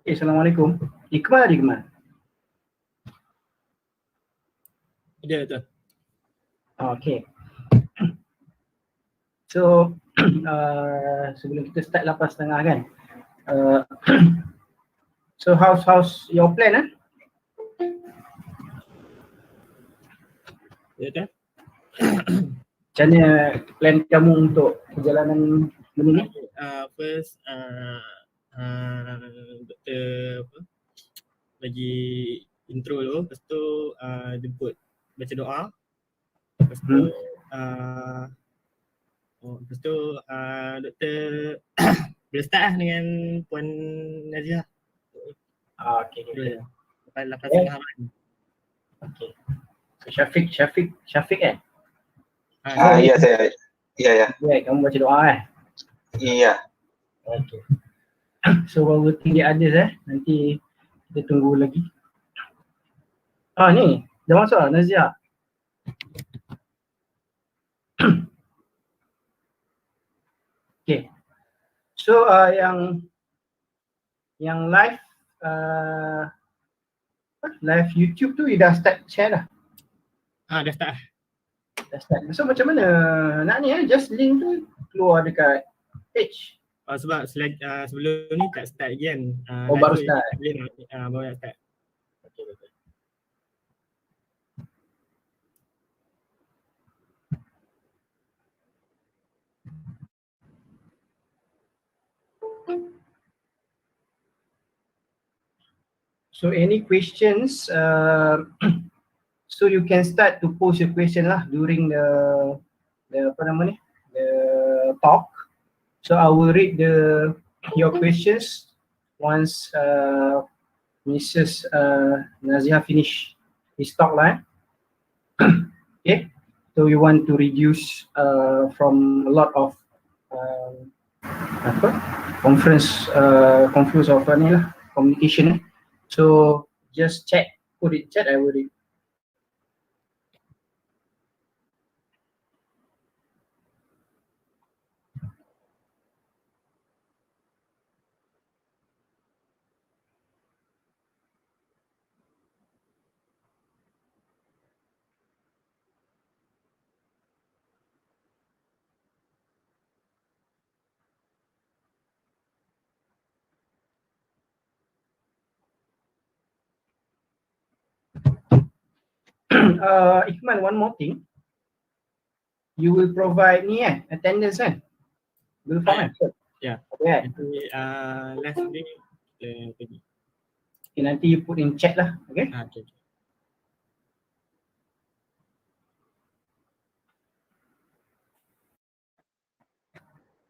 Assalamualaikum. Iqmal ada Iqmal? Ada. Okay. So sebelum kita start 8:30 kan. So how's your plan Ya dah. Macam mana plan kamu untuk perjalanan ini? First doktor apa? Bagi intro dulu, lepas tu jemput baca doa. Lepas tu doktor boleh start lah dengan Puan Najihah. Okay. Lepas setengah malam. Okay. So Syafiq kan? Ya saya. Ya. Ya, kamu baca doa Iya. Okay. So while waiting the others nanti kita tunggu lagi. Ni dah masuk lah Najihah. Okay. So yang live live YouTube tu dah start share dah? Dah start. So macam mana nak ni just link tu keluar dekat page? Sebab sebelum ni tak start lagi kan. Baru start. Baru nak start. Okay, betul. So any questions, so you can start to post your question lah during the apa nama ni, the talk. So I will read your questions once Mrs. Najihah finish his talk lah. Okay, so we want to reduce from a lot of confuse of ni lah, communication. So just put it chat, I will read. Iqmal, one more thing. You will provide ni attendance kan? Google Form Ya. Okay. Last day pergi. Okay, nanti you put in chat lah, okay? Okay.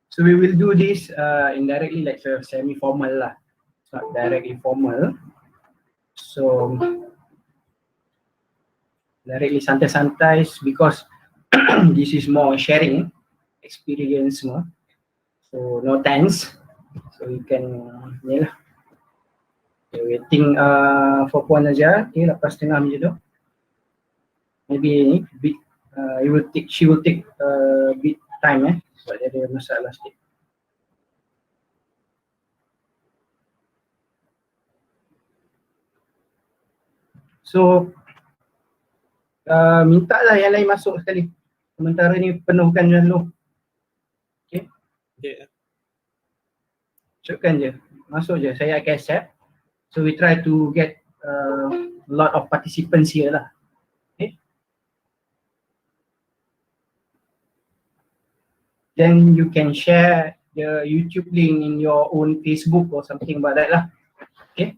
So we will do this indirectly, like semi-formal lah. It's not directly formal. So directly santai-santai because this is more sharing experience semua. So no thanks. So you can ni lah. Okay, waiting for Puan Najihah. Okay, 8:30 macam tu. Maybe ni bit she will take bit time sebab dia ada masalah sikit. So minta lah yang lain masuk sekali. Sementara ni penuhkan dulu. Okay. Cukupkan je. Masuk je. Saya akan accept. So we try to get a lot of participants here lah. Okay. Then you can share the YouTube link in your own Facebook or something like that lah. Okay.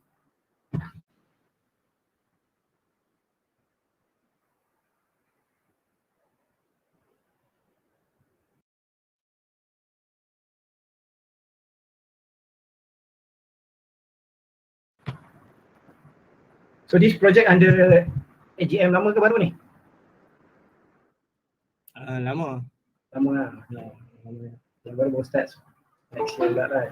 So this project under AGM lama ke baru ni? Lama. Lama lah. Yang baru start next year pula lah.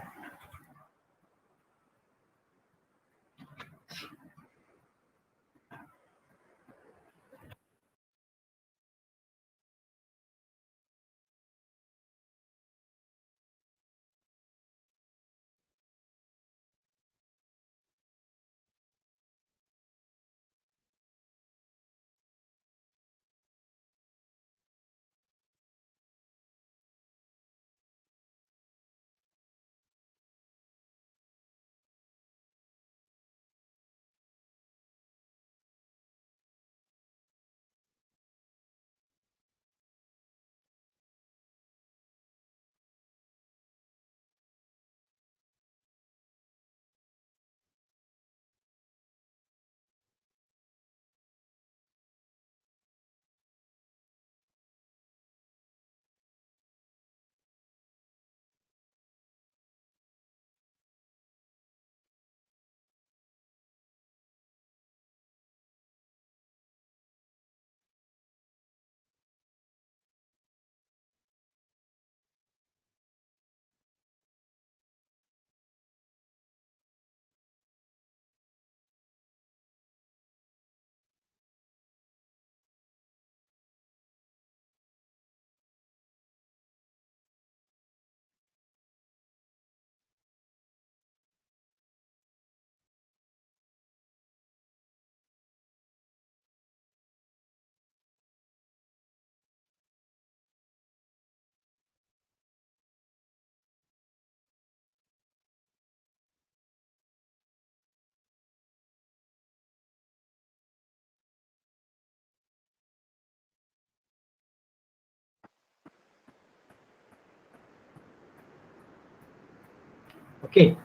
Okay.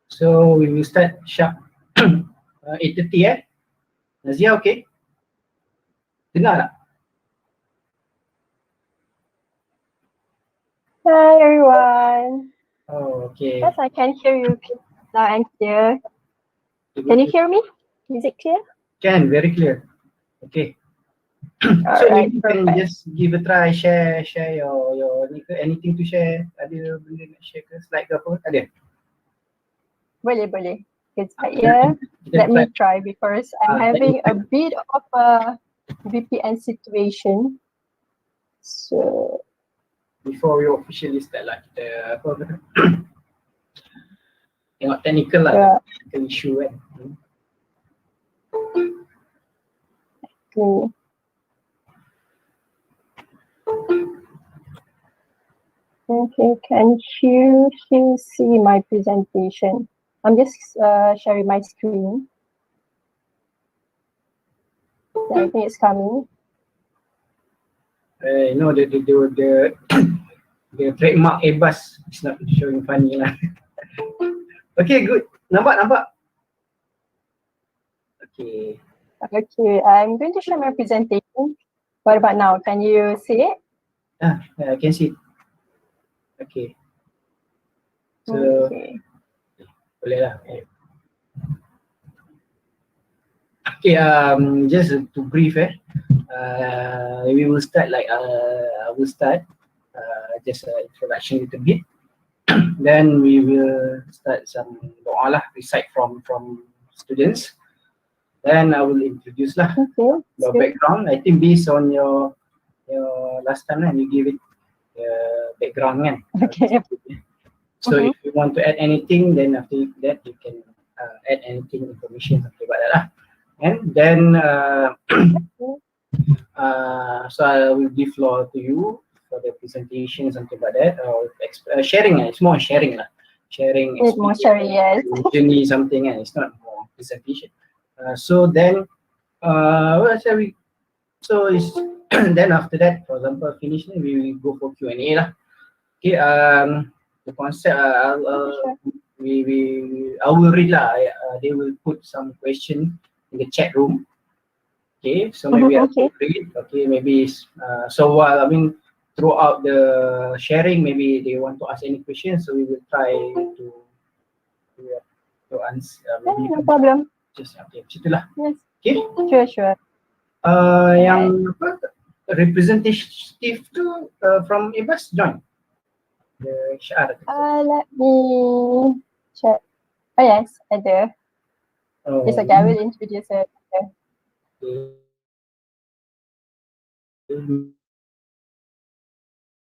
So we will start sharp 8:30 Najihah, okay? Dengar tak? Hi everyone. Oh, okay. Yes, I can hear you loud and clear. Can you hear me? Is it clear? Can, very clear. Okay. So Alright, maybe you can perfect. just give a try, share your anything to share. Ada benda nak share ke? Slide ke apa? Ada? Boleh. It's here. Kita Let me try. try because I'm having a bit of a VPN situation. So Before we officially start lah, kita apa kata? Tengok technical lah, yeah. technical issue kan. Cool. Okay, can you see my presentation? I'm just sharing my screen. Yeah, I think it's coming. No, the trademark Airbus is not showing funny lah. Okay, good. Nampak. Okay. Okay, I'm going to share my presentation. What about now? Can you see it? I can see. Okay. So, Okay. boleh lah. Okay, just to brief we will start like I will start just introduction a little bit. Then we will start some doa lah, recite from students. Then I will introduce lah Okay. your background. I think based on your last time you give it background kan. Okay. So if you want to add anything, then after that you can add anything information something about that lah. And then so I will give floor to you for the presentation something about that or sharing. It's more sharing lah. Sharing. It's more sharing, yes. Journey something and it's not more presentation. So then what shall we? So is then after that, for example, finish we will go for Q&A lah. Okay. The concept I will read lah. They will put some question in the chat room. Okay, so maybe I will read. Okay, maybe so while throughout the sharing, maybe they want to ask any questions, so we will try to answer. Maybe no problem. Just okay, situlah. Yes. Okay. Sure. Yang apa? Representative tu from Airbus join. The HR. Let me check. Oh yes, ada. It's okay, I will introduce her.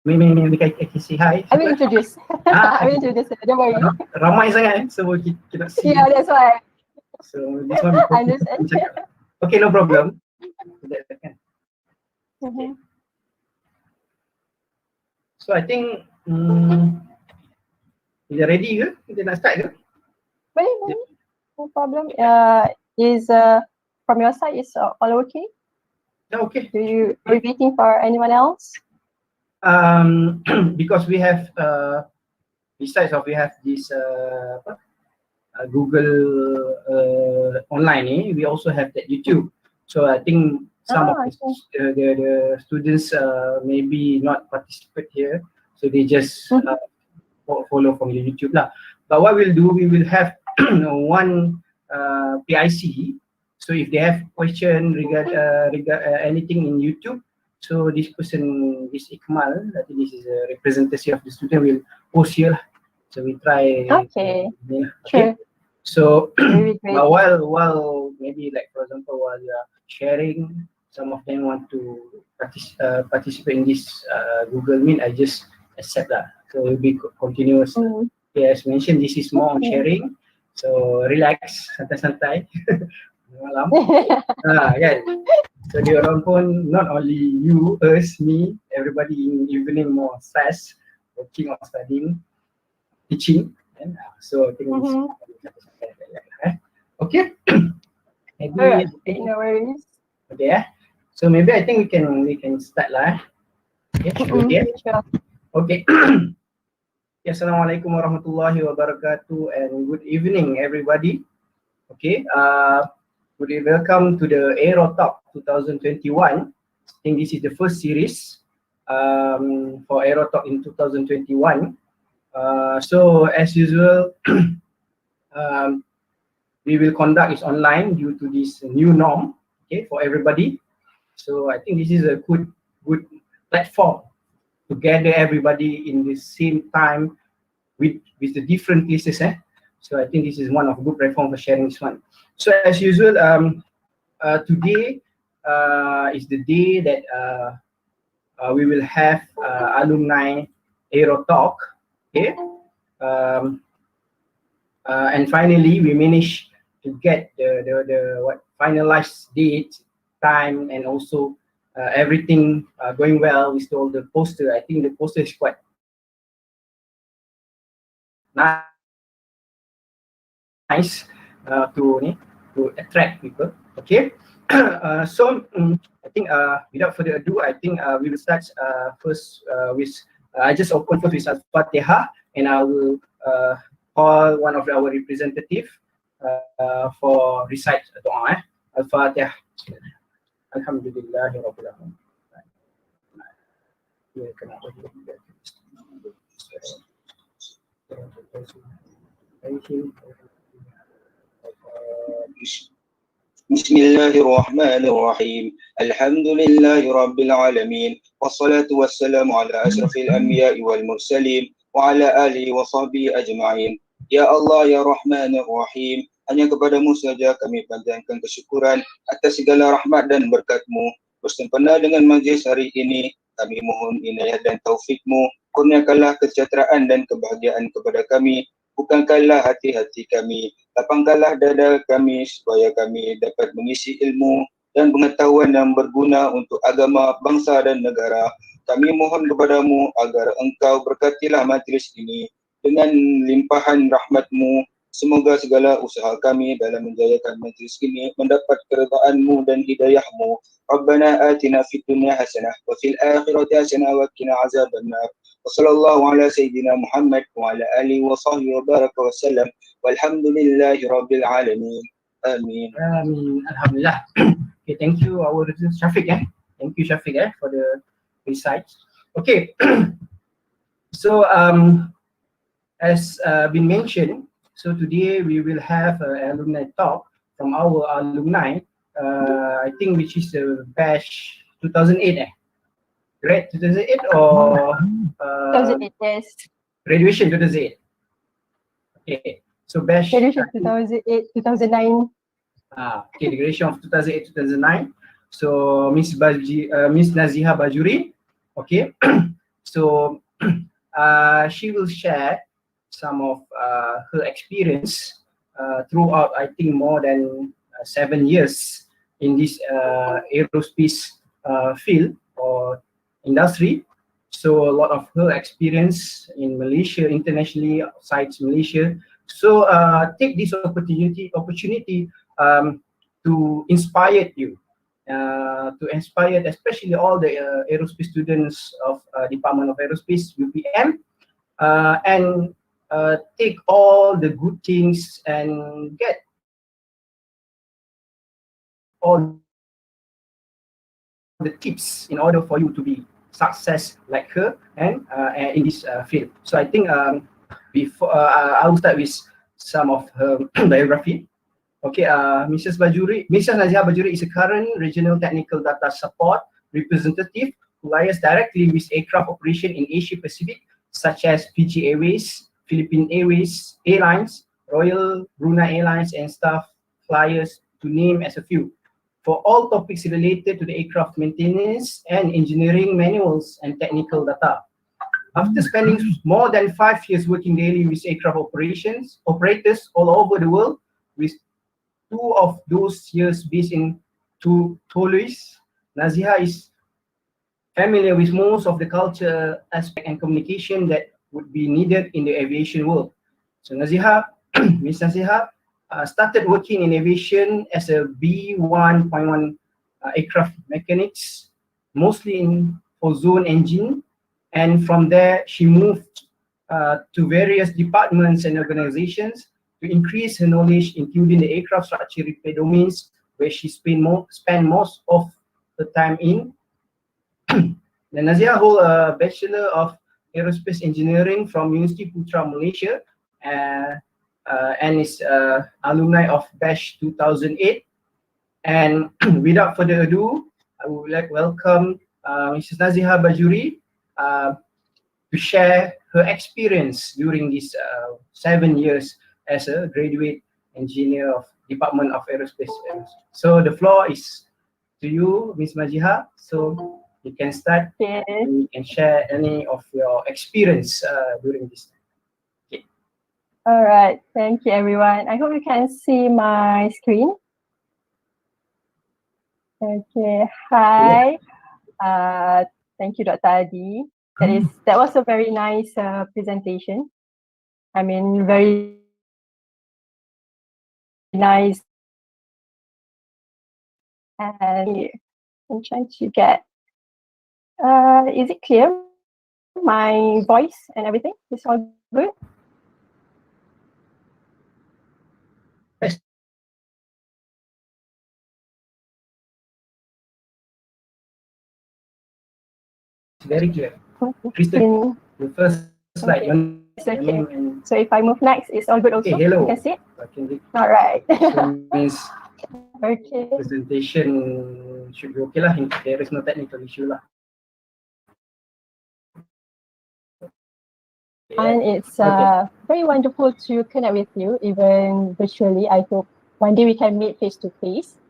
Maybe I can say hi. I will introduce. I will introduce her. Don't worry. Ramai sangat so we cannot see. Yeah, that's why. So this one I understand. okay, no problem. So I think is ready ke? Kita nak start ke? Boleh. No problem. Is from your side is all okay? Yeah, okay. Are you waiting for anyone else? Because we have besides of we have this Google online we also have that YouTube. So I think some of the students maybe not participate here, so they just follow from the YouTube lah. But what we'll do, we will have one PIC. So if they have question regard anything in YouTube, so this person, this Ikmal, I think this is a representative of the student, will post here. So we try. Okay. Okay. So while maybe like for example while you are sharing, some of them want to participate in this Google Meet, I just accept that. So it will be continuous. Okay, as mentioned, this is more on sharing. So relax, santai-santai. Malam. Kan? So dia orang pun not only you, us, me, everybody in evening more stress, working or studying, teaching. And so I think okay. Maybe no worries. Okay. So maybe I think we can start lah. Okay. Sure. Okay. Assalamualaikum warahmatullahi wabarakatuh and good evening everybody. Okay, welcome to the Aerotalk 2021. I think this is the first series for Aerotalk in 2021. So as usual, we will conduct it online due to this new norm, okay, for everybody. So I think this is a good platform to gather everybody in the same time with the different places. So I think this is one of good platform for sharing this one. So as usual, today is the day that we will have alumni Aerotalk. Okay, and finally we managed to get the finalized date, time, and also everything going well. We stole the poster. I think the poster is quite nice to attract people. Okay, so I think without further ado, I think we will start first with I just open first with Al-Fatihah, and I will call one of our representative for recite doa. Al-Fatihah. Alhamdulillahi Rabbil Alamin. Bismillahirrahmanirrahim. Alhamdulillahirabbil wassalatu wassalamu ala asyrafil anbiya'i wal mursalin wa ala alihi wa sahbihi ajma'in. Ya Allah ya Rahmanir Rahim, hanya kepadamu saja kami panjatkan kesyukuran atas segala rahmat dan berkat-Mu. Bersempena dengan majlis hari ini, kami mohon inayah dan taufik-Mu. Kurniakanlah kesejahteraan dan kebahagiaan kepada kami. Bukankanlah hati-hati kami, lapangkanlah dada kami supaya kami dapat mengisi ilmu dan pengetahuan yang berguna untuk agama, bangsa dan negara. Kami mohon kepadamu agar engkau berkatilah majlis ini dengan limpahan rahmat-Mu. Semoga segala usaha kami dalam menjayakan majlis ini mendapat keridhaan-Mu dan hidayah-Mu. Rabbana atina fid dunya hasanah wa fil akhirati hasanah wa qina azabannar. Wassallallahu ala sayyidina Muhammad wa ala alihi wa sahbihi wa baraka wa sallam. Walhamdulillahi rabbil alamin. Amin. Amin. Alhamdulillah. Okay, thank you our Shafiq. Thank you Shafiq for the recite. Okay. So as been mentioned, so today we will have an alumni talk from our alumni. I think which is the batch 2008. Right, 2008 or 2008, yes. Graduation 2008. Okay, so batch Graduation 2008, 2009. Okay, the graduation of 2008, 2009. So Miss Najihah Bajuri. Okay, so she will share some of her experience throughout, I think, more than 7 years in this aerospace field or industry. So a lot of her experience in Malaysia, internationally, outside Malaysia. So take this opportunity to inspire you, to inspire especially all the aerospace students of Department of Aerospace, UPM, and take all the good things and get all the tips in order for you to be success like her and in this field. So I think before I will start with some of her biography. Okay, Mrs. Najihah Bajuri is a current regional technical data support representative who liaises directly with aircraft operation in Asia Pacific, such as Fiji Airways, Philippine Airlines, Royal Brunei Airlines, and staff flyers, to name as a few, for all topics related to the aircraft maintenance and engineering manuals and technical data. After spending more than 5 years working daily with aircraft operators all over the world, with 2 of those years based in Toulouse, Najihah is familiar with most of the culture aspect and communication that would be needed in the aviation world. So Najihah, Miss Najihah, started working in aviation as a B1.1 aircraft mechanics, mostly in ozone engine, and from there she moved to various departments and organizations to increase her knowledge, including the aircraft structure repair domains, where she spend most of the time in. Then Najihah holds a Bachelor of Aerospace Engineering from University Putra, Malaysia, and is alumni of Batch 2008. And without further ado, I would like to welcome Mrs. Najihah Bajuri to share her experience during these 7 years as a graduate engineer of Department of Aerospace. So the floor is to you, Ms. Najihah. So you can start and you can share any of your experience during this time. Okay. All right, thank you everyone. I hope you can see my screen. Okay, hi. Thank you, Dr. Adi. That was a very nice presentation. I mean, very nice. And I'm trying to get. Is it clear? My voice and everything is all good. Yes. Very clear. Crystal, the first slide. Okay. It's okay. So if I move next, it's all good also? Okay, hello. You can see it? All right. So means Okay. presentation should be okay lah. There is no technical issue lah. And it's very wonderful to connect with you, even virtually. I hope one day we can meet face to face.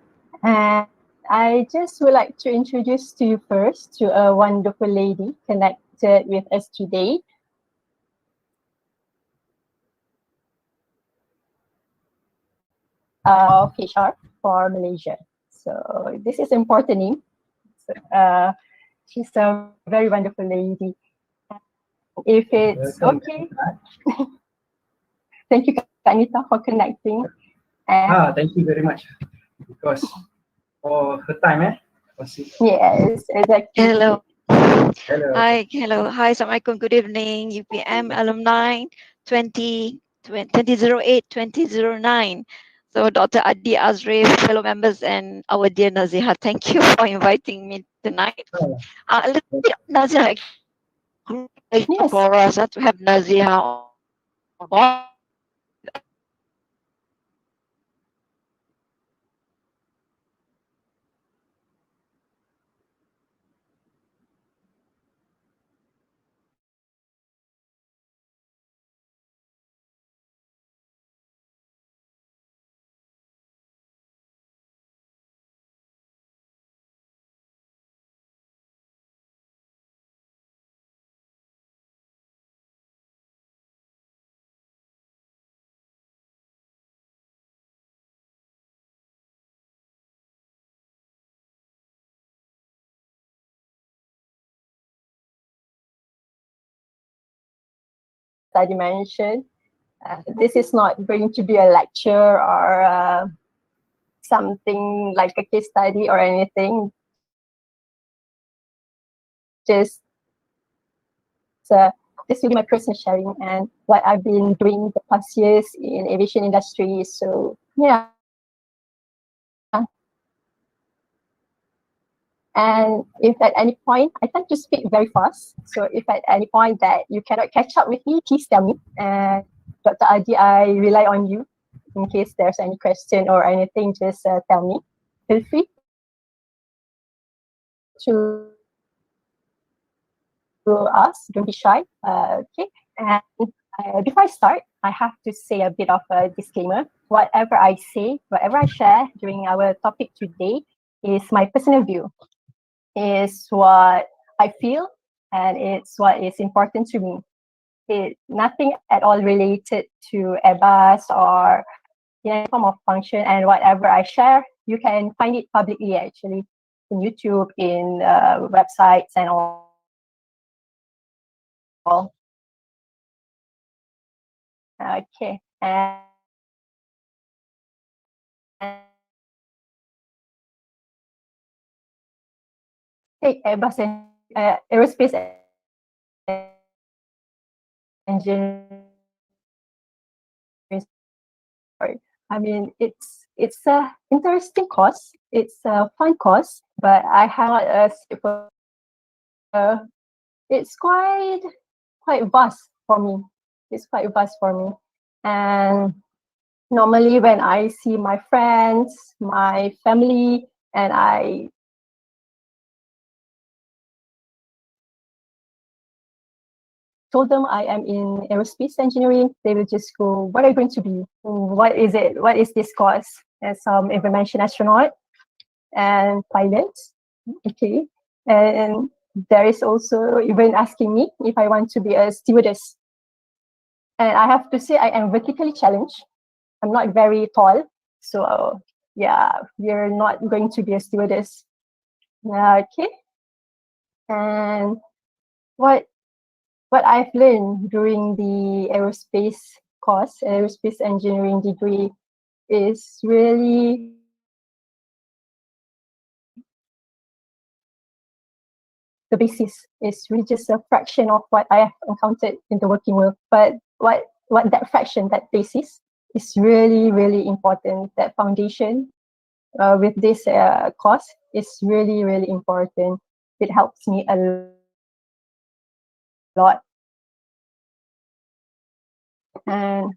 And I just would like to introduce to you first to a wonderful lady connected with us today. Of HR for Malaysia. So this is important name. So, she's a very wonderful lady. If it's okay, thank you, Anita, for connecting. Thank you very much. Because for her time, Yes, exactly. Hello. Hello. Hi, hello. Hi, Assalamualaikum. Good evening, UPM alumni 2008, 2009. So Dr. Adi Azrif, fellow members, and our dear Najihah, thank you for inviting me tonight. A little bit Najihah, Yes. for us to have Najihah on board. Tadi mentioned, this is not going to be a lecture or something like a case study or anything. Just this will be my personal sharing and what I've been doing the past years in aviation industry. So yeah. And if at any point, I tend to speak very fast. So if at any point that you cannot catch up with me, please tell me. And Dr. Adi, I rely on you. In case there's any question or anything, just tell me. Feel free to ask. Don't be shy. Okay. And before I start, I have to say a bit of a disclaimer. Whatever I say, whatever I share during our topic today is my personal view. Is what I feel and it's what is important to me. It's nothing at all related to Airbus or any form of function, and whatever I share, you can find it publicly actually in YouTube, in websites and all. Okay. And take Airbus and aerospace engineering. I mean, it's a interesting course. It's a fun course, but I have not it's quite vast for me. It's quite vast for me, and normally when I see my friends, my family, and I told them I am in aerospace engineering, they will just go, what are you going to be? What is it? What is this course? And some even mention astronaut and pilots. Okay. And there is also even asking me if I want to be a stewardess. And I have to say I am vertically challenged. I'm not very tall. So yeah, we're not going to be a stewardess. Okay. And what I've learned during the aerospace course, aerospace engineering degree, is really the basis is really just a fraction of what I have encountered in the working world. But what that fraction, that basis, is really, really important. That foundation with this course is really, really important. It helps me a lot. And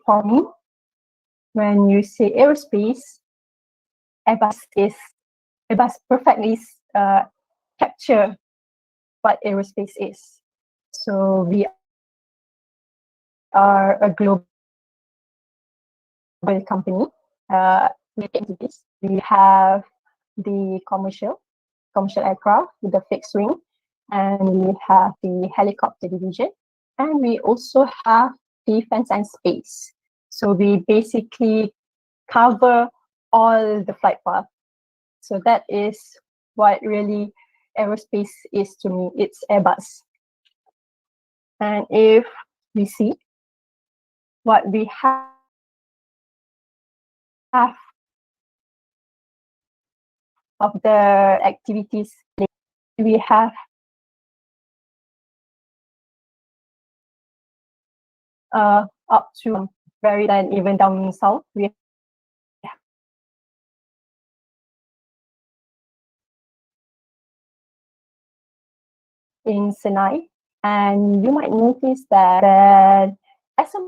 for me, when you say aerospace, Airbus perfectly capture what aerospace is. So we are a global company. We have the commercial aircraft with the fixed wing, and we have the helicopter division, and we also have defense and space. So we basically cover all the flight path. So that is what really aerospace is to me. It's Airbus. And if we see what we have of the activities, we have up to very and even down south. We in Sinai, and you might notice that as a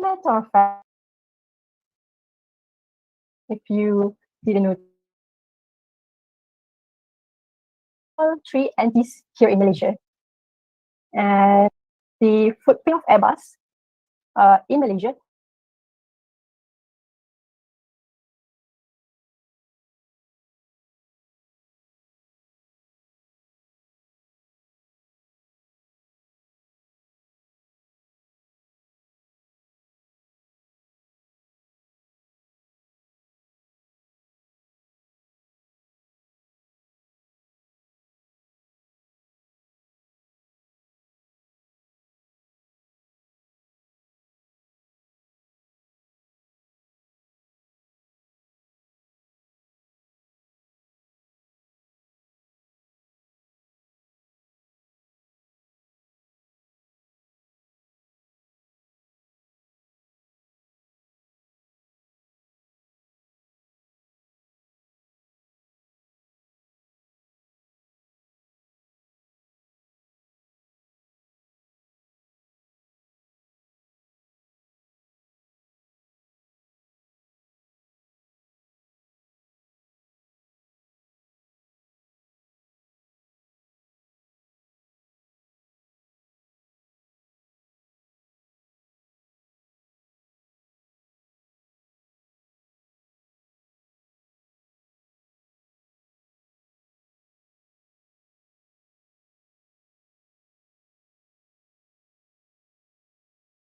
matter of fact, if you didn't know, all three entities here in Malaysia, and the footprint of Airbus in Malaysia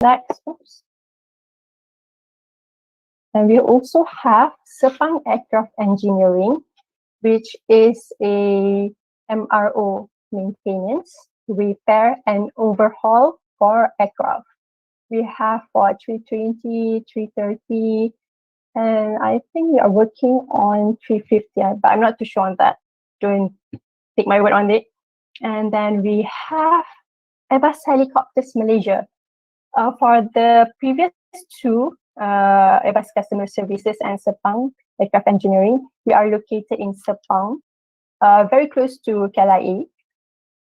next. And we also have Sepang Aircraft Engineering, which is a MRO, maintenance, repair, and overhaul for aircraft. We have for 320, 330, and I think we are working on 350, but I'm not too sure on that. Don't take my word on it. And then we have Airbus Helicopters Malaysia. For the previous two, Airbus Customer Services and Sepang Aircraft Engineering, we are located in Sepang, very close to KLIA.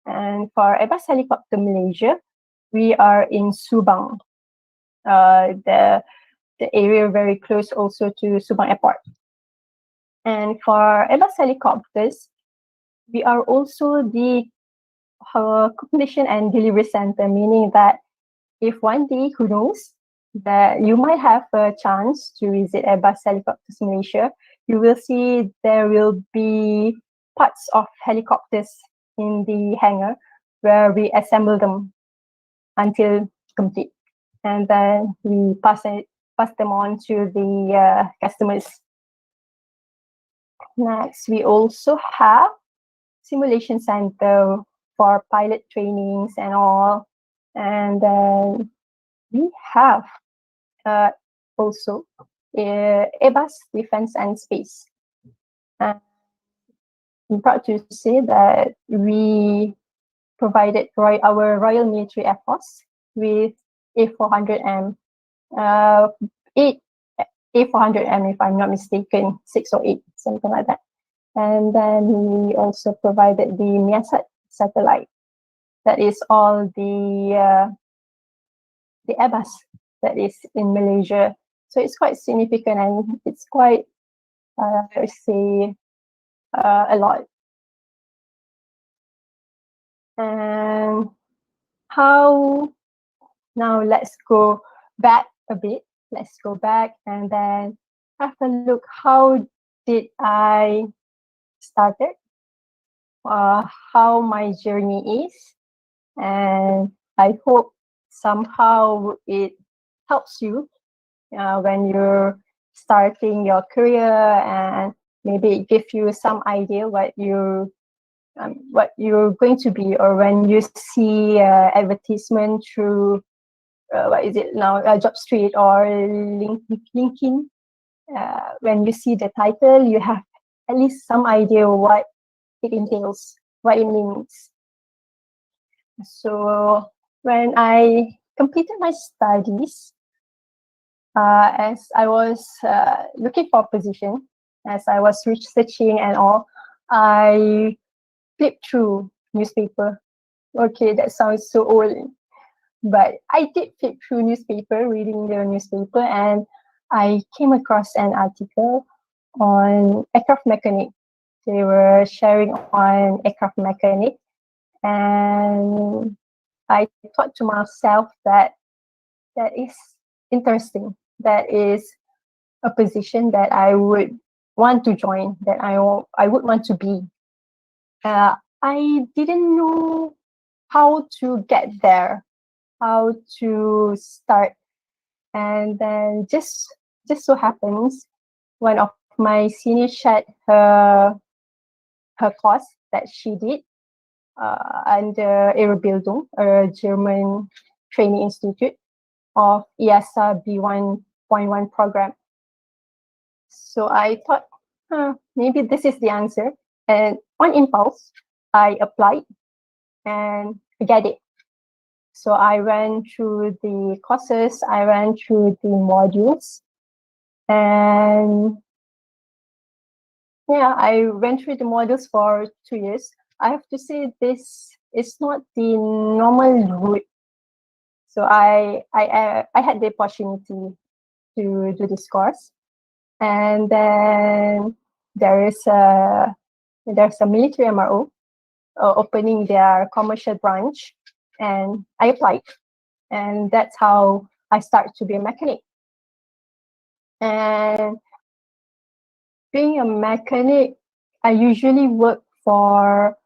And for Airbus Helicopter Malaysia, we are in Subang, the area very close also to Subang Airport. And for Airbus Helicopters, we are also the completion and delivery center, meaning that if one day, who knows, that you might have a chance to visit Airbus Helicopters Malaysia, you will see there will be parts of helicopters in the hangar where we assemble them until complete. And then we pass them on to the customers. Next, we also have simulation center for pilot trainings and all. And then we have also Airbus Defense and Space. I'm proud to say that we provided our Royal Military Air Force with A400M, 8 A400M if I'm not mistaken, 6 or 8, something like that. And then we also provided the Miasat satellite. That is all the Airbus that is in Malaysia. So it's quite significant and it's quite, I say, a lot. And now let's go back a bit. Let's go back and then have a look. How did I started? How my journey is, and I hope somehow it helps you when you're starting your career, and maybe it gives you some idea what you're going to be, or when you see advertisement through what is it now, JobStreet or LinkedIn. When you see the title, you have at least some idea what it entails, what it means. So when I completed my studies, as I was looking for a position, as I was researching and all, I flipped through newspaper. Okay, that sounds so old, but I did flip through newspaper, reading the newspaper, and I came across an article on aircraft mechanic. They were sharing on aircraft mechanic, and I thought to myself that is interesting. That is a position that I would want to join, that I would want to be. I didn't know how to get there, how to start, and then just so happens one of my seniors shared her course that she did under Aerobildung, a German training institute of EASA B1.1 program. So I thought, maybe this is the answer. And on impulse, I applied and get it. So I ran through the courses, I ran through the modules, and yeah, I went through the modules for 2 years. I have to say this is not the normal route. So I had the opportunity to do this course, and then there's a military MRO opening their commercial branch, and I applied, and that's how I started to be a mechanic. And being a mechanic, I usually work for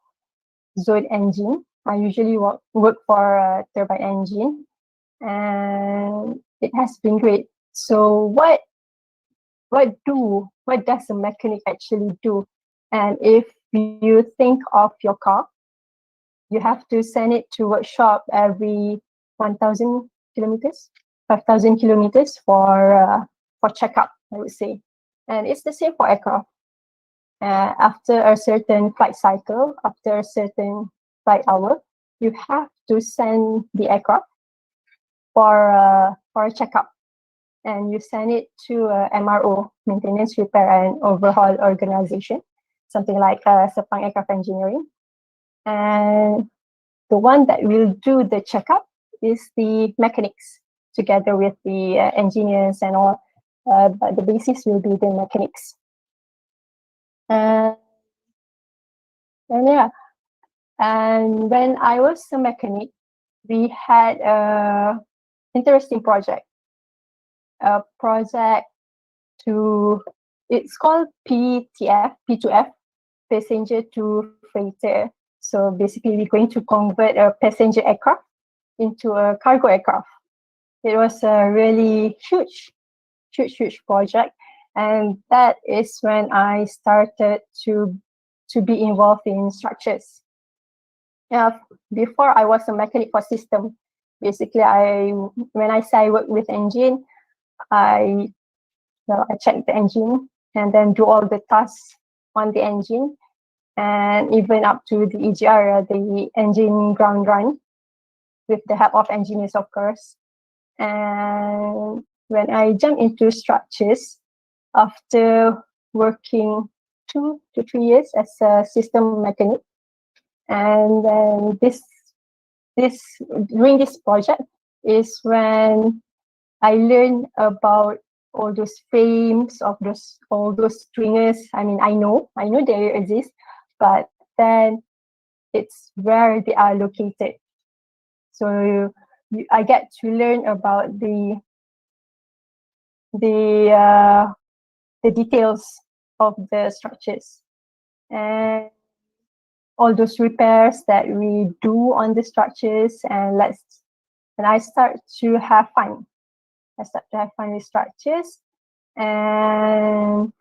Zone engine. I usually work for a turbine engine, and it has been great. So what does a mechanic actually do? And if you think of your car, you have to send it to workshop every 1,000 kilometers, 5,000 kilometers for checkup, I would say. And it's the same for aircraft. After a certain flight cycle, after a certain flight hour, you have to send the aircraft for a checkup, and you send it to MRO, Maintenance, Repair and Overhaul Organization, something like Sepang Aircraft Engineering. And the one that will do the checkup is the mechanics, together with the engineers and all, but the basis will be the mechanics. And yeah, and when I was a mechanic, we had a interesting project. A project to, it's called P2F, passenger to freighter. So basically, we're going to convert a passenger aircraft into a cargo aircraft. It was a really huge project, and that is when I started to be involved in structures. Before I was a mechanic for system. Basically, when I say I work with engine, I check the engine and then do all the tasks on the engine, and even up to the EGR, the engine ground run, with the help of engineers, of course. And when I jumped into structures, after working 2 to 3 years as a system mechanic, and then during this project is when I learned about all those frames of all those stringers. I mean, I know they exist, but then it's where they are located. So I get to learn about the details of the structures and all those repairs that we do on the structures, and I start to have fun. I start to have fun with structures, and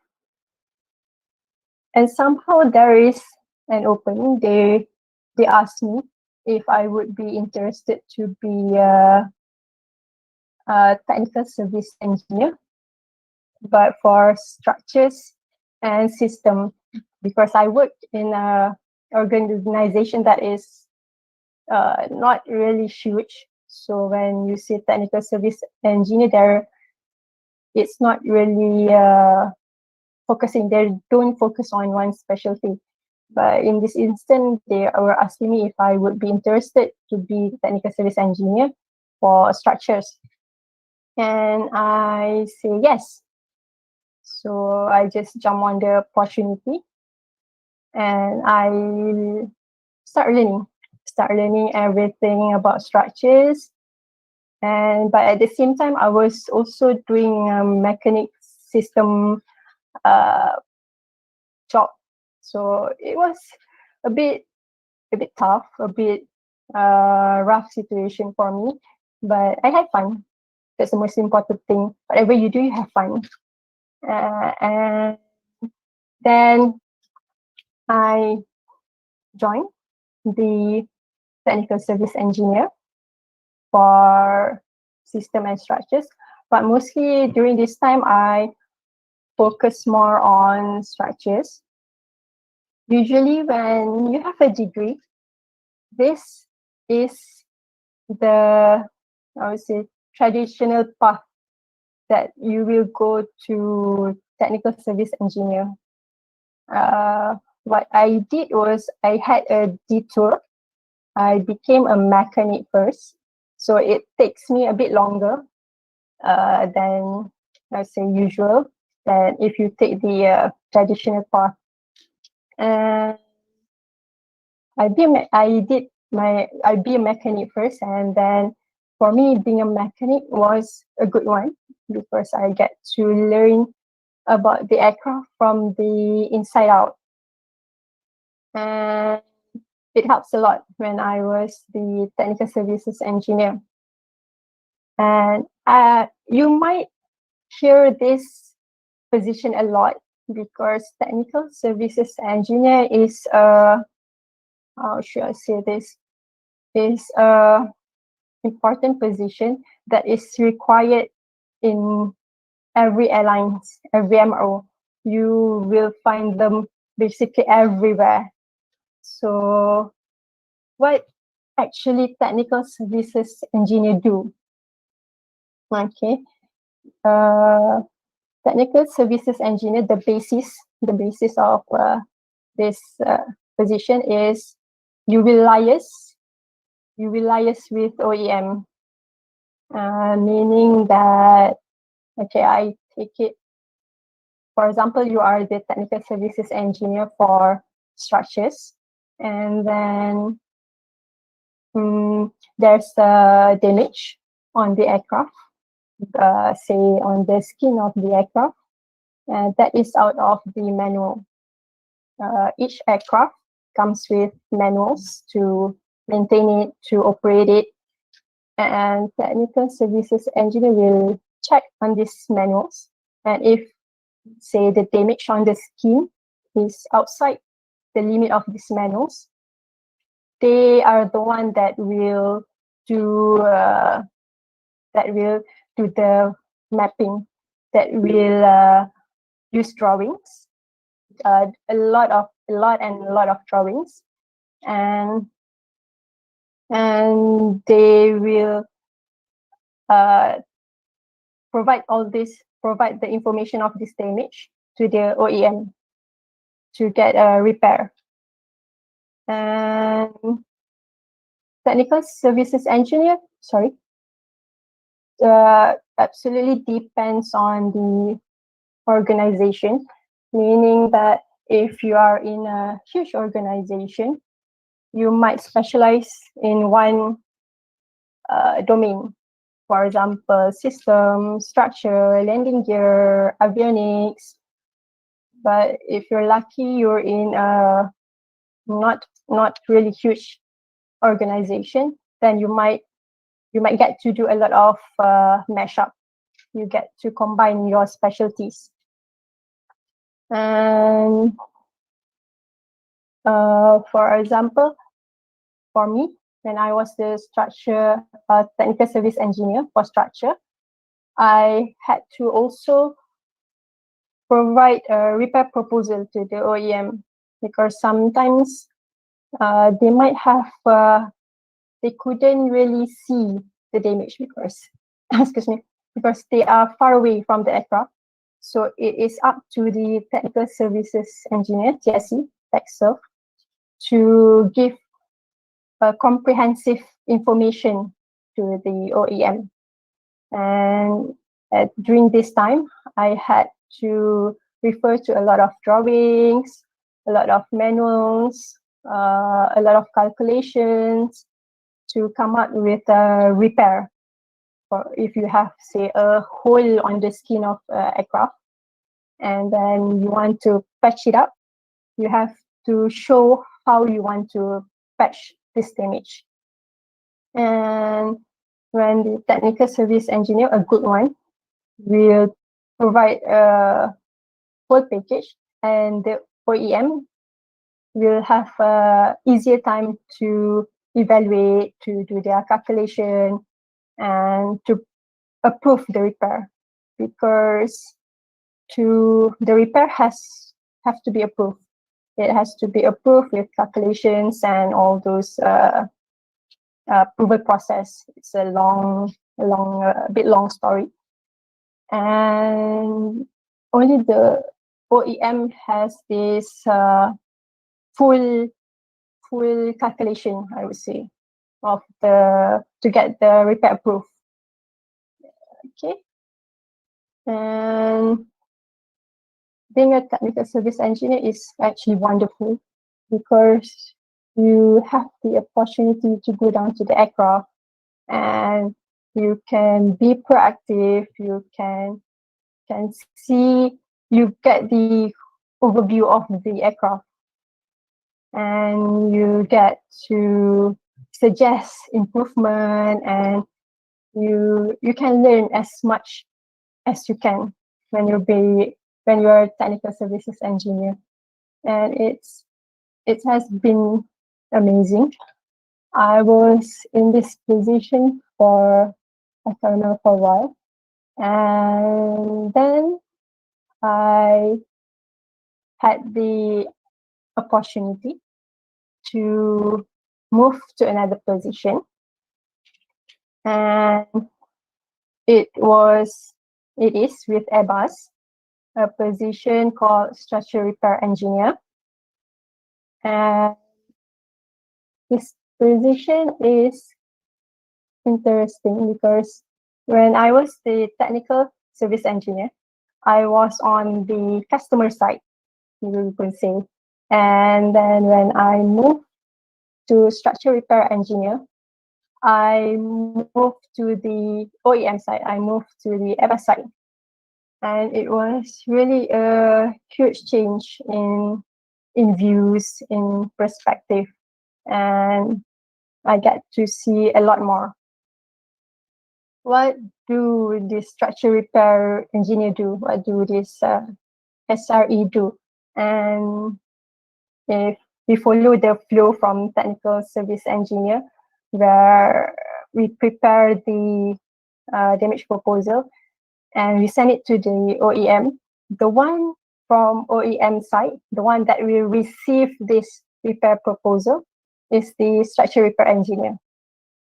somehow there is an opening. They asked me if I would be interested to be a technical service engineer, but for structures and system, because I worked in a organization that is not really huge. So when you say technical service engineer, it's not really focusing. They don't focus on one specialty. But in this instance, they were asking me if I would be interested to be technical service engineer for structures, and I say yes. So I just jump on the opportunity, and I start learning everything about structures. And but at the same time, I was also doing a mechanic system job. So it was a bit tough, a bit rough situation for me, but I had fun. That's the most important thing. Whatever you do, you have fun. And then I joined the technical service engineer for system and structures. But mostly during this time, I focus more on structures. Usually when you have a degree, this is the, I would say, traditional path that you will go to technical service engineer. What I did was I had a detour. I became a mechanic first. So it takes me a bit longer than, let's say, usual, than if you take the traditional path. And I be a mechanic first, and then for me, being a mechanic was a good one because I get to learn about the aircraft from the inside out. And it helps a lot when I was the technical services engineer. And you might hear this position a lot because technical services engineer is how should I say this? Is a important position that is required in every airlines, every MRO. You will find them basically everywhere. So what actually technical services engineer do. Okay. Technical services engineer, the basis of this position is you will liaise with OEM, meaning that, okay, I take it, for example, you are the technical services engineer for structures, and then there's a damage on the aircraft, say on the skin of the aircraft, that is out of the manual. Each aircraft comes with manuals to maintain it, to operate it, and technical services engineer will check on these manuals, and if, say, the damage on the skin is outside the limit of these manuals, they are the one that will do the mapping, that will use drawings, a lot of drawings, and they will provide the information of this damage to the OEM to get a repair. And technical services engineer, absolutely depends on the organization, meaning that if you are in a huge organization, you might specialize in one domain. For example, system, structure, landing gear, avionics. But if you're lucky, you're in a not really huge organization, then you might get to do a lot of mashup. You get to combine your specialties. And for example, for me, when I was the structure technical service engineer for structure, I had to also provide a repair proposal to the OEM, because sometimes they might have they couldn't really see the damage because because they are far away from the aircraft. So it is up to the technical services engineer, TSE, TechServ, to give comprehensive information to the OEM. And during this time, I had to refer to a lot of drawings, a lot of manuals, a lot of calculations to come up with a repair. Or if you have, say, a hole on the skin of aircraft, and then you want to patch it up, you have to show how you want to patch this damage. And when the technical service engineer, a good one, will provide a full package, and the OEM will have easier time to evaluate, to do their calculation, and to approve the repair, because the repair have to be approved. It has to be approved with calculations and all those approval process. It's a bit long story, and only the OEM has this full calculation, I would say, to get the repair approved. Okay, and being a technical service engineer is actually wonderful, because you have the opportunity to go down to the aircraft and you can be proactive, you can see, you get the overview of the aircraft, and you get to suggest improvement, and you can learn as much as you can when you're a technical services engineer. And it has been amazing. I was in this position for a while, and then I had the opportunity to moved to another position, and it is with Airbus, a position called structure repair engineer. And this position is interesting because when I was the technical service engineer, I was on the customer side, you could say. And then when I moved to structure repair engineer, I moved to the OEM side. I moved to the Airbus side. And it was really a huge change in views, in perspective. And I get to see a lot more. What do this structure repair engineer do? What do this SRE do? And if we follow the flow from technical service engineer, where we prepare the damage proposal and we send it to the OEM, the one from OEM side, the one that will receive this repair proposal is the structure repair engineer.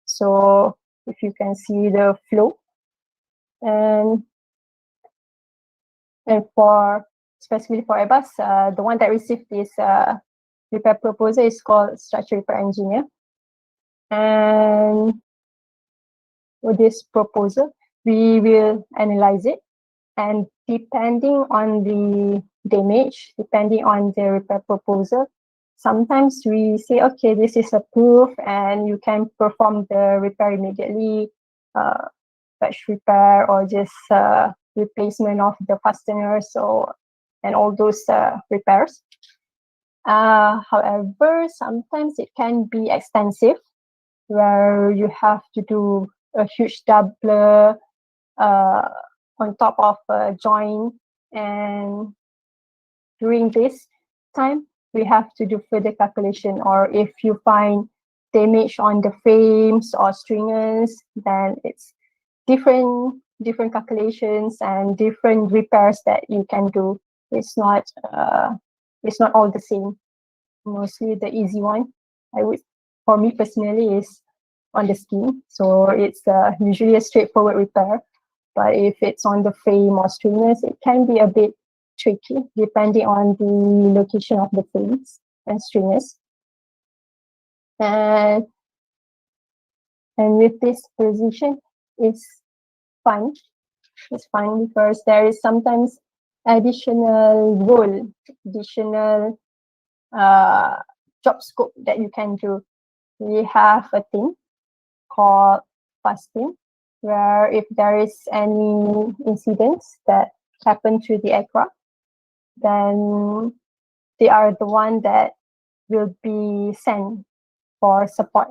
So if you can see the flow, and for specifically for Airbus, the one that received this repair proposal is called structure repair engineer. And with this proposal, we will analyze it, and depending on the damage, depending on the repair proposal, sometimes we say, okay, this is approved and you can perform the repair immediately, patch repair or just replacement of the fasteners and all those repairs. However, sometimes it can be extensive, where you have to do a huge doubler on top of a joint, and during this time we have to do further calculation, or if you find damage on the frames or stringers, then it's different calculations and different repairs that you can do. It's not all the same. Mostly the easy one, for me personally, is on the skin, so it's usually a straightforward repair. But if it's on the frame or stringers, it can be a bit tricky depending on the location of the frames and stringers. And with this position, it's fun. It's fun because there is sometimes additional role, additional job scope that you can do. We have a team called fast team, where if there is any incidents that happen to the aircraft, then they are the one that will be sent for support.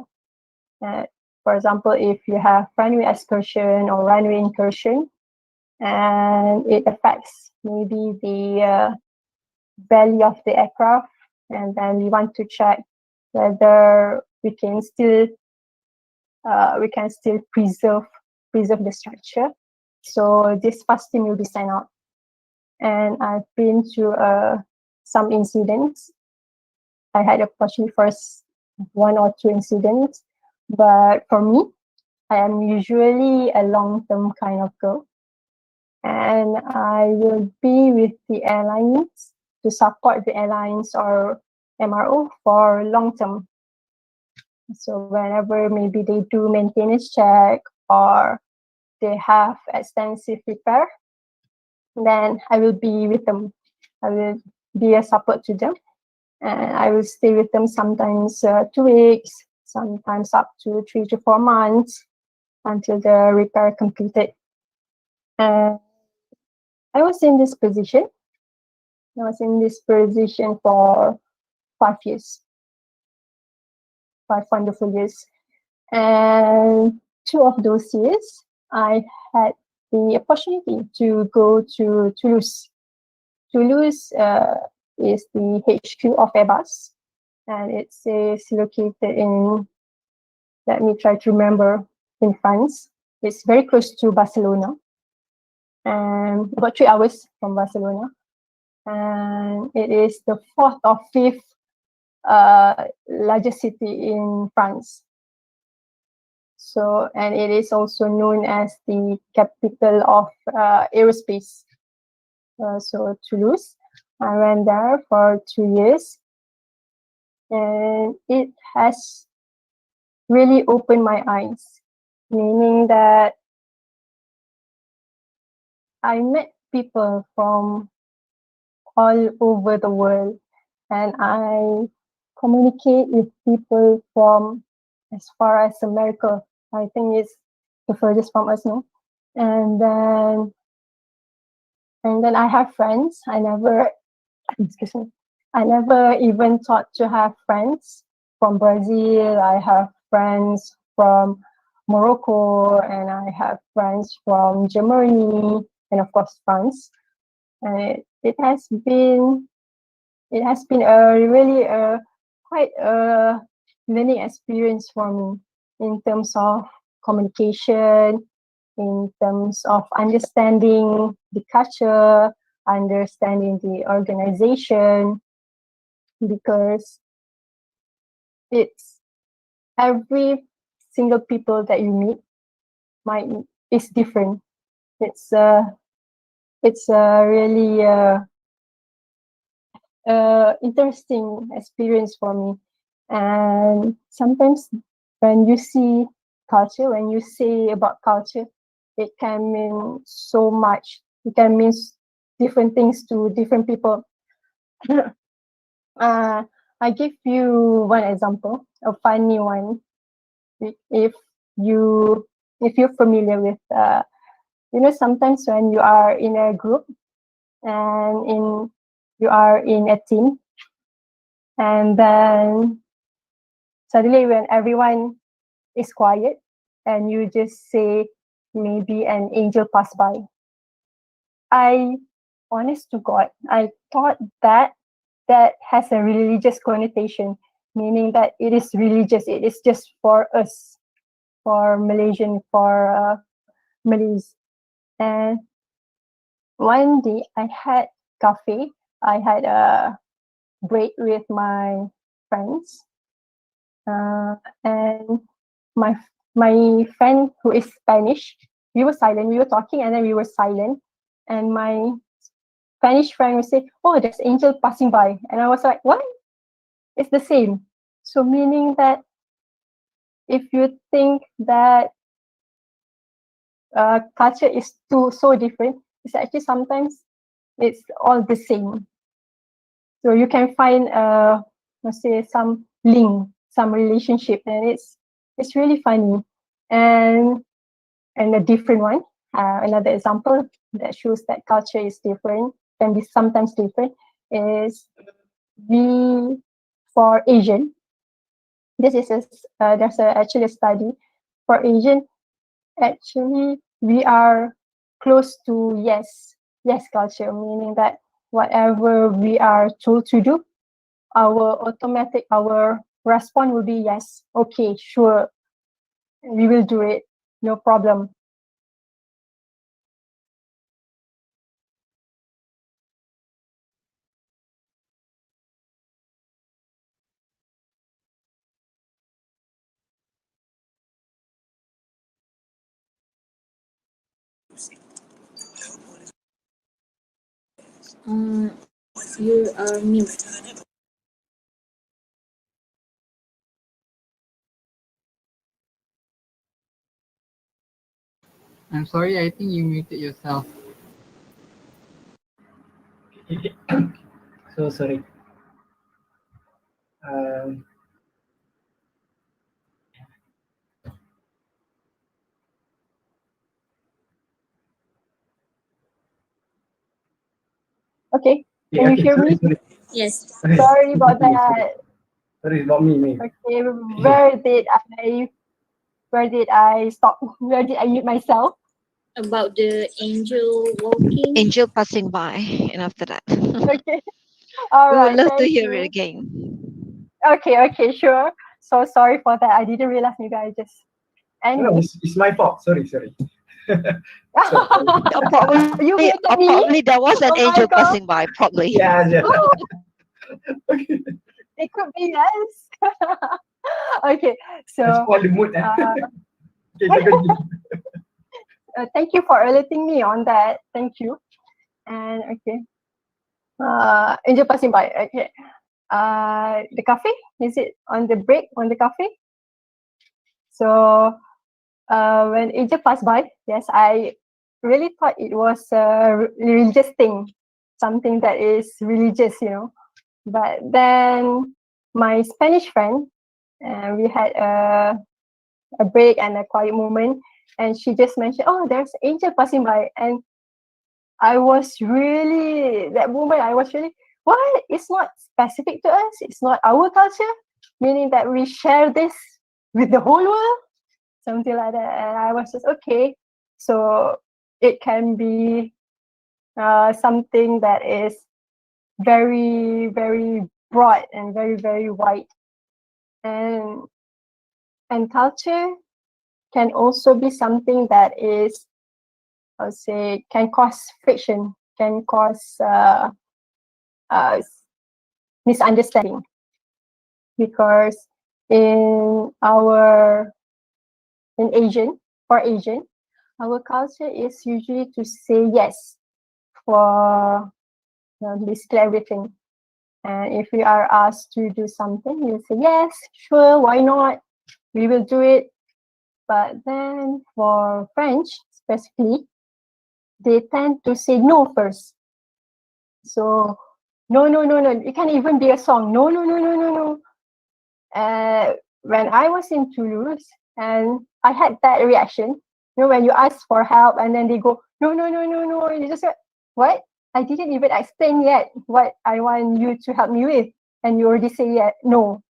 For example, if you have runway excursion or runway incursion, and it affects maybe the belly of the aircraft, and then we want to check whether we can still preserve the structure. So this fast team will be sent out. And I've been to some incidents. I had opportunity for 1 or 2 incidents, but for me, I am usually a long-term kind of girl, and I will be with the airlines to support the airlines or MRO for long-term. So whenever maybe they do maintenance check or they have extensive repair, then I will be with them. I will be a support to them, and I will stay with them sometimes 2 weeks, sometimes up to 3 to 4 months until the repair completed. And I was in this position. For 5 years, 5 wonderful years. And 2 of those years, I had the opportunity to go to Toulouse. Toulouse is the HQ of Airbus, and it's located in, let me try to remember, in France. It's very close to Barcelona, and about 3 hours from Barcelona. And it is the 4th or 5th largest city in France. So, and it is also known as the capital of aerospace. So Toulouse, I went there for 2 years, and it has really opened my eyes, meaning that I met people from all over the world, and I communicate with people from as far as America. I think it's the furthest from us, no? And then I have friends. Excuse me. I never even thought to have friends from Brazil. I have friends from Morocco, and I have friends from Germany, and of course France. And it has been a really quite a learning experience for me in terms of communication, in terms of understanding the culture, understanding the organization, because it's every single people that you meet is different. It's a really interesting experience for me. And sometimes when you see culture, when you say about culture, it can mean so much. It can mean different things to different people. I give you one example, a funny one. If you're familiar with, sometimes when you are in a group and you are in a team, and then suddenly when everyone is quiet and you just say maybe an angel passed by. Honest to God, I thought that has a religious connotation, meaning that it is religious. It is just for us, for Malaysian, for Malays. And one day I had coffee. I had a break with my friends, and my friend who is Spanish, we were silent. We were talking, and then we were silent. And my Spanish friend would say, "Oh, there's angel passing by," and I was like, "What?" It's the same. So meaning that if you think that culture is so different, it's actually sometimes it's all the same. So you can find let's say some link, some relationship, and it's really funny. And a different one, another example that shows that culture is different, can be sometimes different, is for Asian. This is there's actually a study for Asian. Actually, we are close to yes culture, meaning that whatever we are told to do, our response will be yes, okay, sure, we will do it, no problem. You are mute. I'm sorry, I think you muted yourself. So sorry. Okay, can you hear me? Sorry. Yes. Sorry about that. Sorry about me. Okay, where did I stop? Where did I mute myself? About the angel walking. Angel passing by, and after that. Okay. All We would right. love to Thank hear you. it again. Okay, sure. So sorry for that. I didn't realize you guys just. No, Anyway. it's my fault. Sorry. Probably, You muted me? probably there was an Oh, angel Michael. passing by. Probably. Yeah. Oh, Okay. It could be yes. Okay, so Spoil the mood. Okay, so continue. thank you for alerting me on that. Thank you. And okay, Angel passing by. Okay, the cafe, is it on the break on the cafe? So when Angel passed by, yes, I really thought it was a religious thing, something that is religious, you know. But then my Spanish friend, we had a break and a quiet moment, and she just mentioned, "Oh, there's Angel passing by," and I was really that moment. I was really, what? It's not specific to us. It's not our culture, meaning that we share this with the whole world, something like that. And I was just okay. So it can be something that is very, very broad and very, very wide. And culture can also be something that is, I would say, can cause friction, can cause uh, misunderstanding, because in our in Asian for Asian, our culture is usually to say yes for basically everything. And if we are asked to do something, you say yes, sure, why not? We will do it. But then for French specifically, they tend to say no first. So no, no, no, no. It can even be a song. No, no, no, no, no, no. When I was in Toulouse, and I had that reaction, you know, when you ask for help and then they go, no, no, no, no, no. You just said, what? I didn't even explain yet what I want you to help me with, and you already say yeah, no.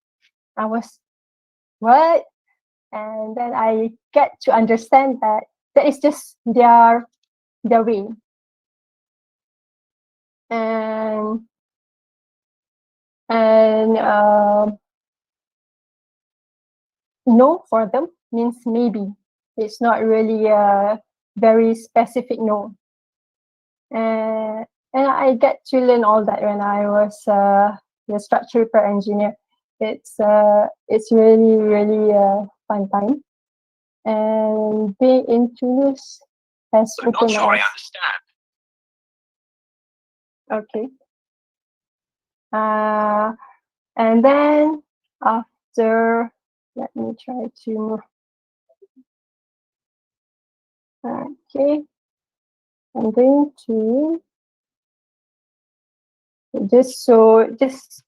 I was, what? And then I get to understand that that is just their way. And no for them means maybe. It's not really a very specific no. And I get to learn all that when I was the structure repair engineer. It's really, really a fun time. And being in Toulouse has opened not sure I us. understand. Okay. And then after, let me try to move. Okay. I'm going to just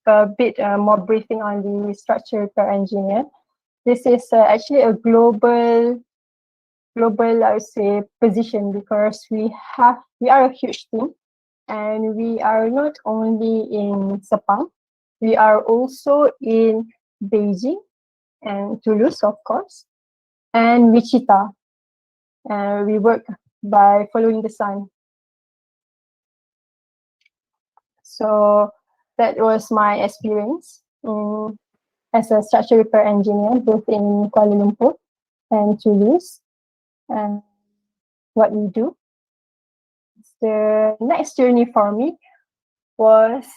a bit more briefing on the structure repair engineer. This is actually a global, I would say, position, because we are a huge team, and we are not only in Sepang, we are also in Beijing and Toulouse, of course, and Wichita. We work by following the sun. So that was my experience as a structure repair engineer, both in Kuala Lumpur and Toulouse, and what we do. The next journey for me was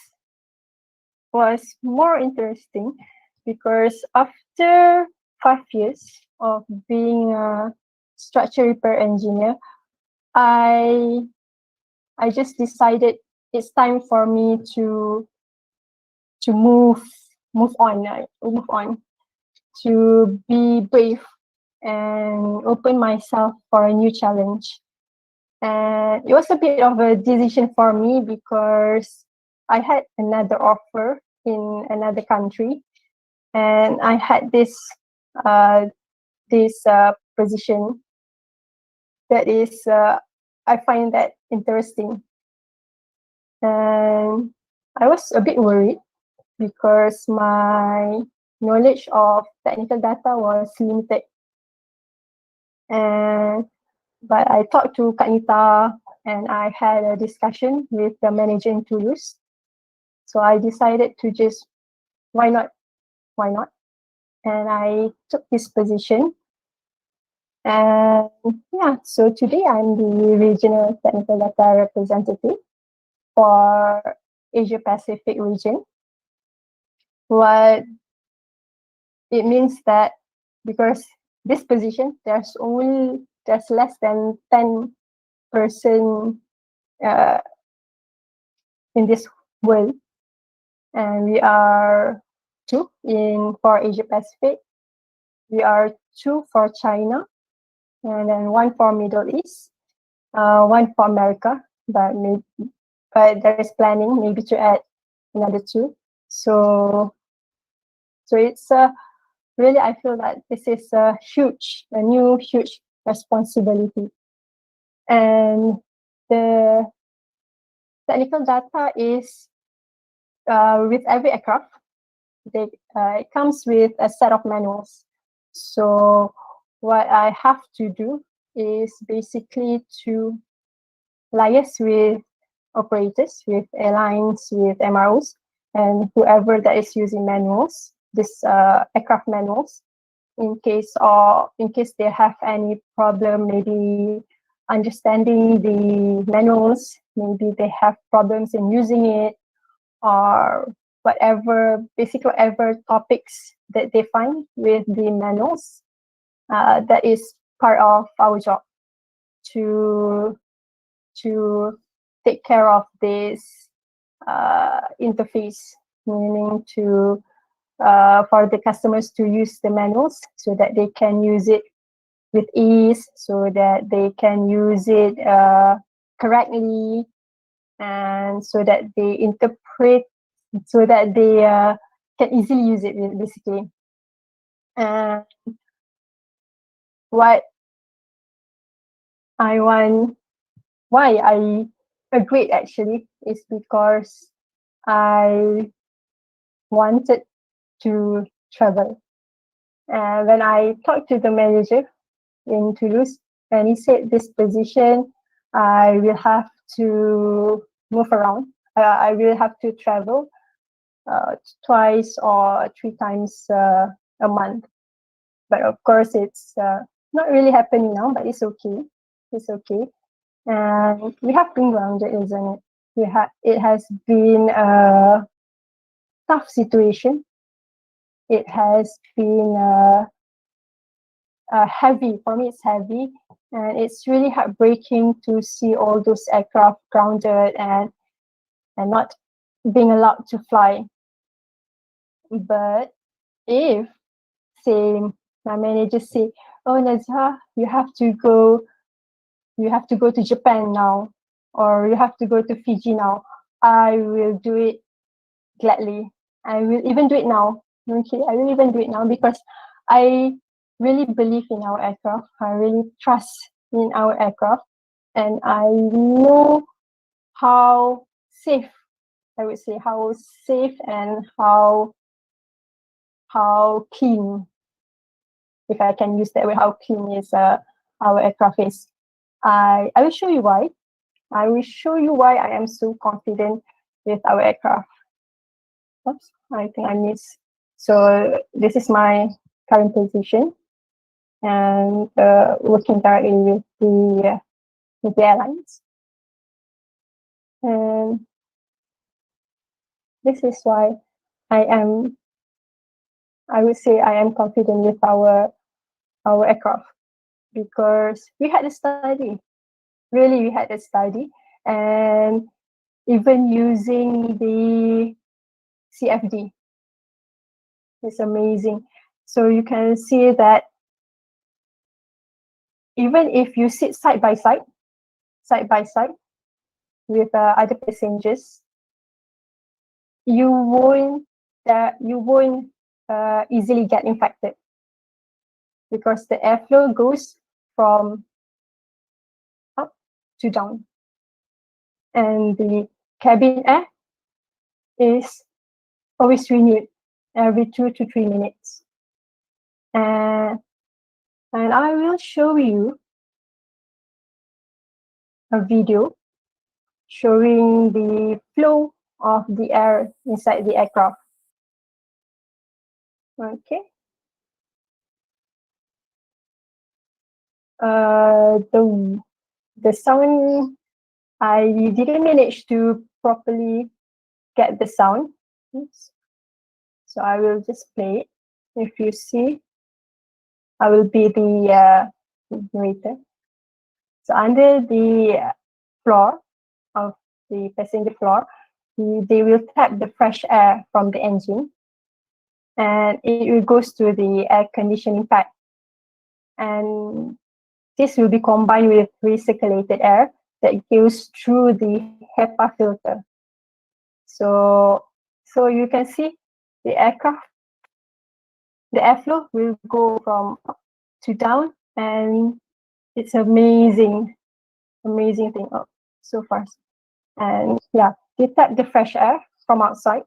more interesting, because after 5 years of being a structure repair engineer, I just decided it's time for me to move on, to be brave and open myself for a new challenge. And it was a bit of a decision for me, because I had another offer in another country, and I had this position that is I find that interesting. And I was a bit worried, because my knowledge of technical data was limited. But I talked to Kanita, and I had a discussion with the manager in Toulouse. So I decided to just, why not? And I took this position. And yeah, so today I'm the regional technical data representative for Asia Pacific region. what it means that because this position, there's less than 10 person in this world, and we are two for Asia Pacific. We are two for China, and then one for Middle East, one for America, but there is planning maybe to add another two. So it's really, I feel that this is a new huge responsibility, and the technical data is with every aircraft. It comes with a set of manuals. So what I have to do is basically to liaise with operators, with airlines, with MROs, and whoever that is using manuals, this aircraft manuals, in case they have any problem, maybe understanding the manuals, maybe they have problems in using it, or whatever topics that they find with the manuals. That is part of our job to take care of this interface, meaning to for the customers to use the manuals so that they can use it with ease, so that they can use it correctly, and so that they interpret, so that they can easily use it, basically. And why I agreed actually is because I wanted to travel. And when I talked to the manager in Toulouse, and he said this position, I will have to move around. I will have to travel twice or 3 times a month. But of course, it's not really happening now, but it's okay. It's okay. And we have been grounded, isn't it? It has been a tough situation. It has been heavy. For me, it's heavy. And it's really heartbreaking to see all those aircraft grounded and not being allowed to fly. But if, say, my manager say, "Oh, Najihah, you have to go to Japan now, or you have to go to Fiji now," I will do it gladly. I will even do it now. Okay, I will even do it now because I really believe in our aircraft. I really trust in our aircraft, and I know how safe, I would say, how safe and how clean, if I can use that word, how clean is our aircraft is. I will show you why. I will show you why I am so confident with our aircraft. Oops, I think I missed. So this is my current position, and working directly with the airlines. And this is why I would say I am confident with our aircraft, because we had a study. Really, we had a study, and even using the CFD, it's amazing. So you can see that even if you sit side by side with other passengers, you won't easily get infected, because the airflow goes from up to down, and the cabin air is always renewed every 2 to 3 minutes. And I will show you a video showing the flow of the air inside the aircraft. Okay. The sound, I didn't manage to properly get the sound. Oops. So I will just play it. If you see, I will be the narrator. So under the floor of the passenger floor, they will tap the fresh air from the engine, and it will goes to the air conditioning pad. And this will be combined with recirculated air that goes through the HEPA filter. So you can see the aircraft, the airflow will go from up to down, and it's amazing thing so far. And yeah, they tap the fresh air from outside,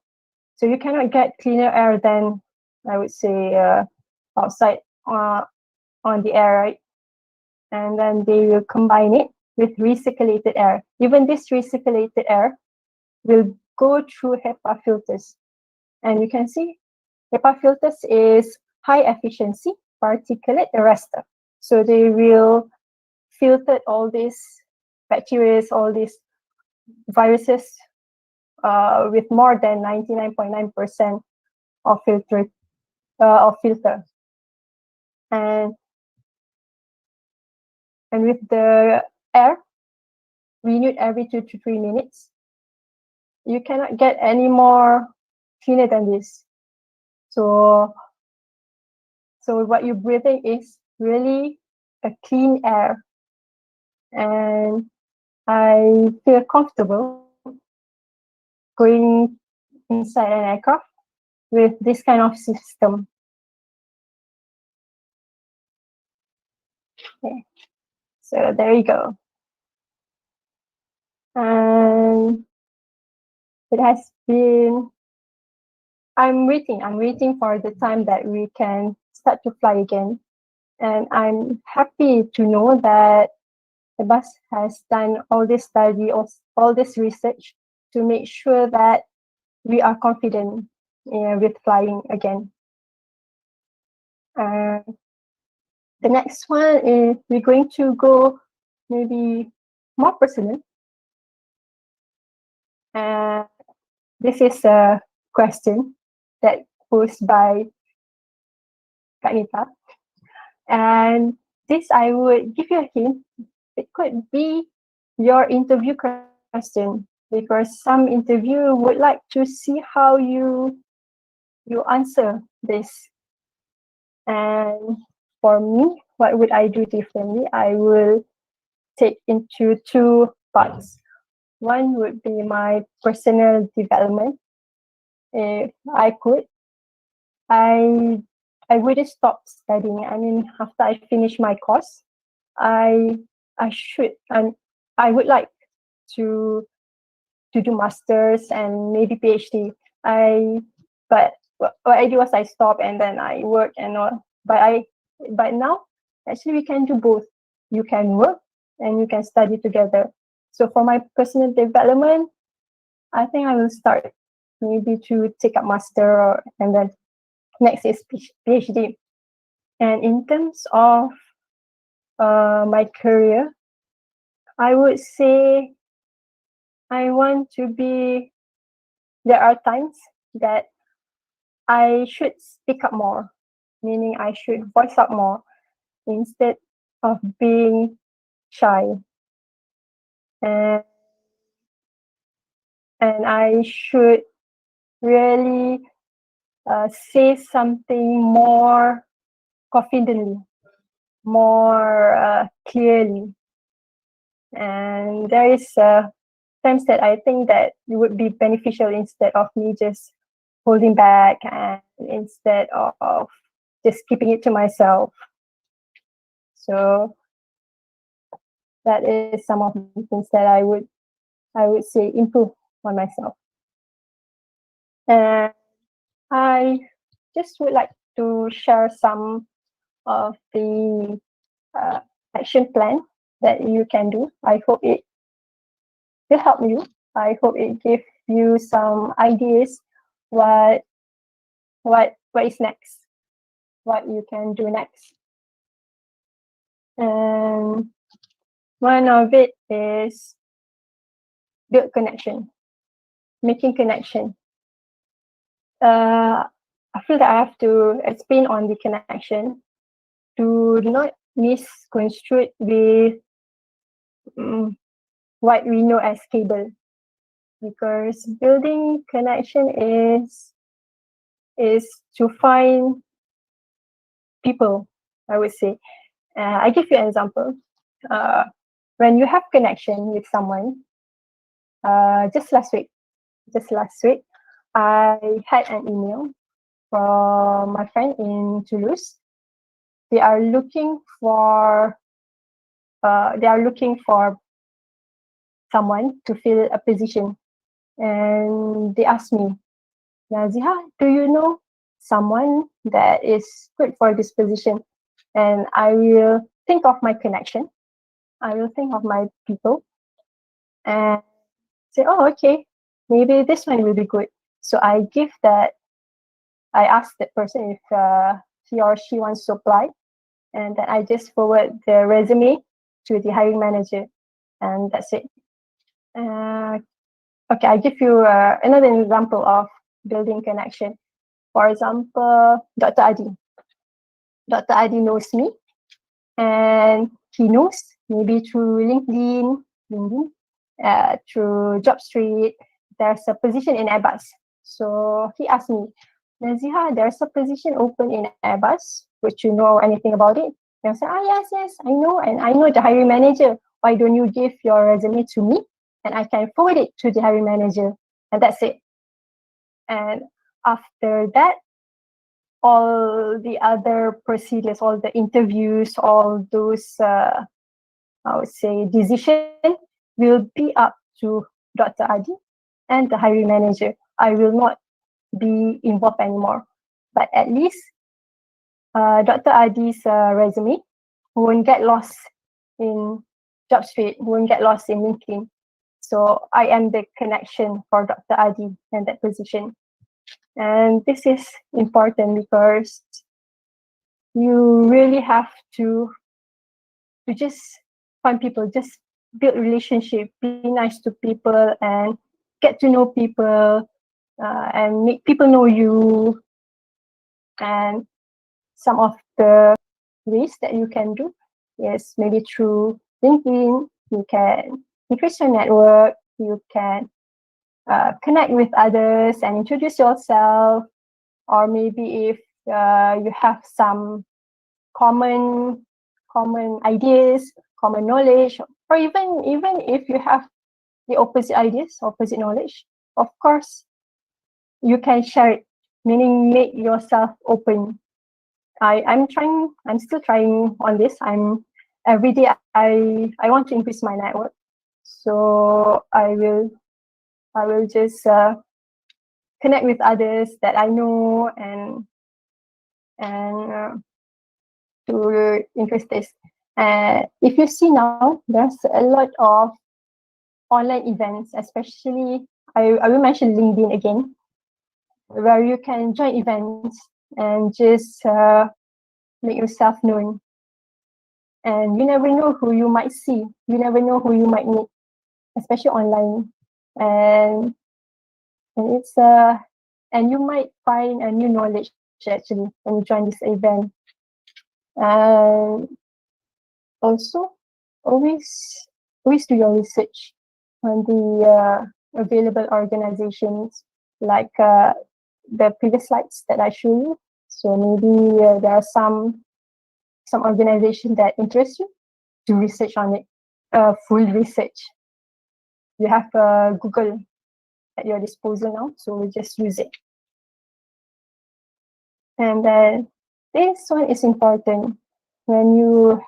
so you cannot get cleaner air than, I would say, outside on the air, right? And then they will combine it with recirculated air. Even this recirculated air will go through HEPA filters. And you can see HEPA filters is high efficiency particulate arrestor. So they will filter all these bacteria, all these viruses with more than 99.9% of filter. And with the air renewed every 2 to 3 minutes, you cannot get any more cleaner than this. So what you're breathing is really a clean air, and I feel comfortable going inside an aircraft with this kind of system. Okay. So there you go. And it has been, I'm waiting for the time that we can start to fly again. And I'm happy to know that Airbus has done all this study, all this research to make sure that we are confident with flying again. The next one is we're going to go maybe more personal. This is a question that posed by Kanita. And this, I would give you a hint. It could be your interview question, because some interviewer would like to see how you answer this. And for me, what would I do differently? I will take into two parts. One would be my personal development. If I could, I wouldn't stop studying. I mean, after I finish my course, I should, and I would like to do masters and maybe PhD. But what I do was I stop and then I work and all. But now actually we can do both. You can work and you can study together. So for my personal development, I think I will start maybe to take up master, and then next is PhD. And in terms of my career, I would say I want to be, there are times that I should speak up more, meaning I should voice up more instead of being shy. And I should really say something more confidently, more clearly. And there is times that I think that it would be beneficial instead of me just holding back and instead of just keeping it to myself. So that is some of the things that I would say improve on myself. And I just would like to share some of the action plan that you can do. I hope it will help you. I hope it gives you some ideas what is next, what you can do next. And one of it is build connection, making connection. I feel that I have to explain on the connection to not misconstrue it with what we know as cable, because building connection is to find people, I would say. I give you an example. When you have connection with someone, just last week, I had an email from my friend in Toulouse. They are looking for someone to fill a position, and they asked me, Najihah, do you know someone that is good for this position? And I will think of my connection. I will think of my people and say, oh, okay, maybe this one will be good. So I ask that person if he or she wants to apply, and then I just forward the resume to the hiring manager, and that's it. Okay, I give you another example of building connection. For example, Dr. Adi. Dr. Adi knows me, and he knows maybe through LinkedIn, through JobStreet, there's a position in Airbus. So he asked me, Najihah, there's a position open in Airbus. Would you know anything about it? And I said, yes, I know, and I know the hiring manager. Why don't you give your resume to me, and I can forward it to the hiring manager, and that's it. And after that, all the other procedures, all the interviews, all those, I would say, decision will be up to Dr. Adi and the hiring manager. I will not be involved anymore. But at least Dr. Adi's resume won't get lost in JobStreet, won't get lost in LinkedIn. So I am the connection for Dr. Adi and that position. And this is important because you really have to just find people, just build relationship, be nice to people, and get to know people, and make people know you. And some of the ways that you can do is maybe through LinkedIn. You can increase your network. You can connect with others and introduce yourself. Or maybe if you have some common ideas, common knowledge, or even if you have the opposite ideas, opposite knowledge, of course, you can share it, meaning make yourself open. I'm still trying on this. Every day I want to increase my network. So I will just connect with others that I know and to increase this. If you see now, there's a lot of online events, especially I will mention LinkedIn again, where you can join events and just make yourself known. And you never know who you might see. You never know who you might meet, especially online. And it's and you might find a new knowledge actually when you join this event. And also, always do your research on the available organizations, like the previous slides that I showed you. So maybe there are some organization that interest you. Do research on it, full research. You have Google at your disposal now, so just use it. And this one is important when you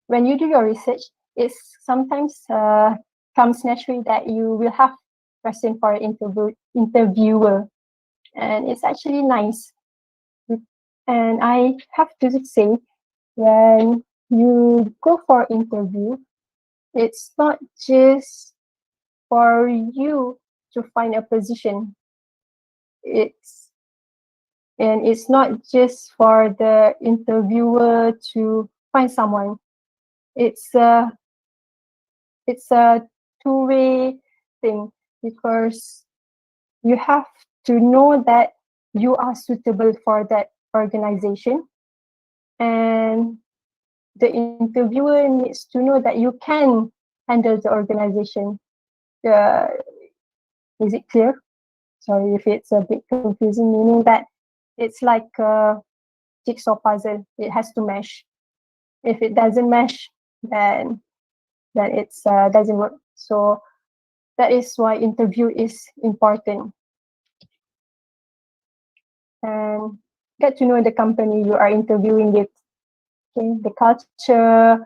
do your research. It's sometimes comes naturally that you will have question for an interviewer, and it's actually nice. And I have to say, when you go for interview, it's not just for you to find a position. It's not just for the interviewer to find someone. It's a two-way thing, because you have to know that you are suitable for that organization, and the interviewer needs to know that you can handle the organization. Is it clear? Sorry if it's a bit confusing, meaning that it's like a jigsaw puzzle. It has to mesh. If it doesn't mesh, then it's doesn't work. So that is why interview is important. And get to know the company you are interviewing with. Okay, the culture,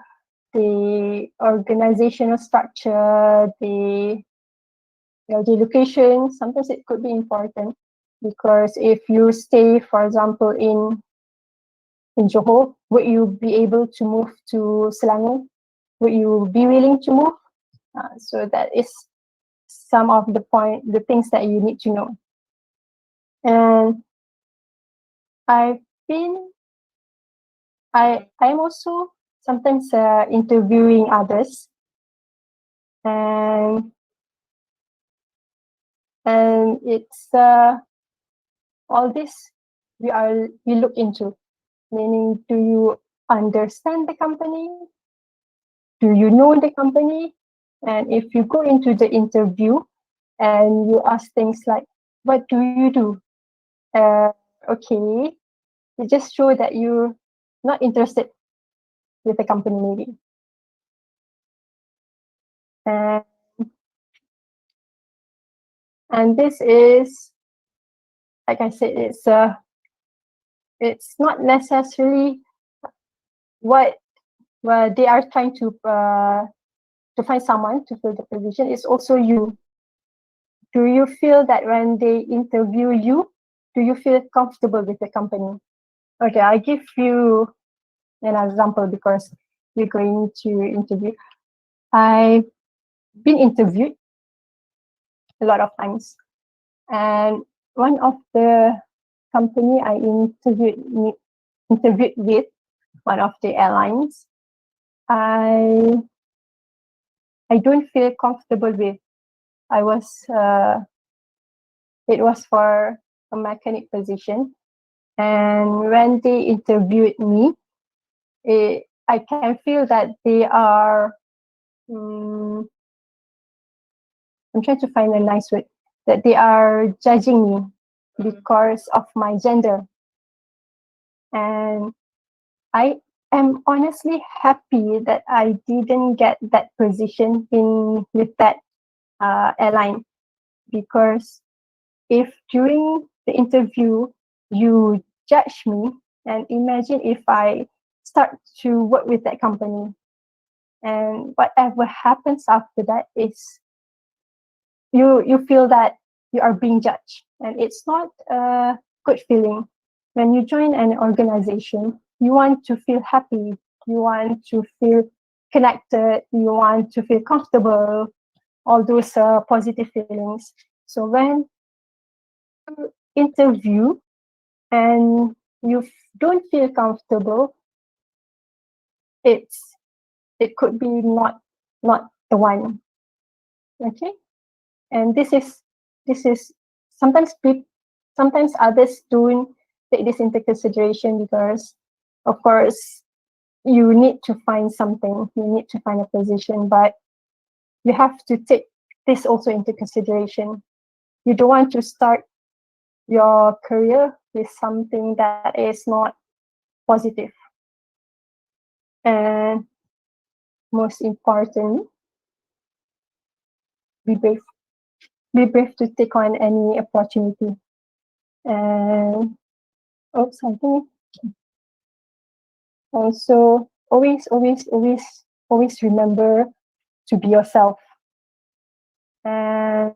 the organizational structure, the location. Sometimes it could be important because if you stay, for example, in Johor, would you be able to move to Selangor? Would you be willing to move? So that is some of the things that you need to know. And I'm also sometimes interviewing others, and it's all this we look into, meaning, do you understand the company? Do you know the company? And if you go into the interview and you ask things like, what do you do? Okay, it just show that you're not interested with the company maybe. And this is, like I said, it's not necessarily what they are trying to find someone to fill the position. It's also you. Do you feel that when they interview you, do you feel comfortable with the company? Okay, I'll give you an example because we're going to interview. I've been interviewed a lot of times, and one of the company I interviewed with, one of the airlines, I don't feel comfortable with. It was for a mechanic position, and when they interviewed me, I can feel that they are. I'm trying to find a nice word. That they are judging me because of my gender, and I am honestly happy that I didn't get that position with that airline, because if during the interview you judge me, and imagine if I start to work with that company, and whatever happens after that is you feel that you are being judged, and it's not a good feeling. When you join an organization, you want to feel happy, you want to feel connected, you want to feel comfortable, all those positive feelings. So when you interview and you don't feel comfortable, it could be not the one. Okay, and this is sometimes others don't take this into consideration, because of course you need to find something, you need to find a position, but you have to take this also into consideration. You don't want to start your career with something that is not positive. And most important, be brave. Be brave to take on any opportunity. And something. Also, always remember to be yourself. And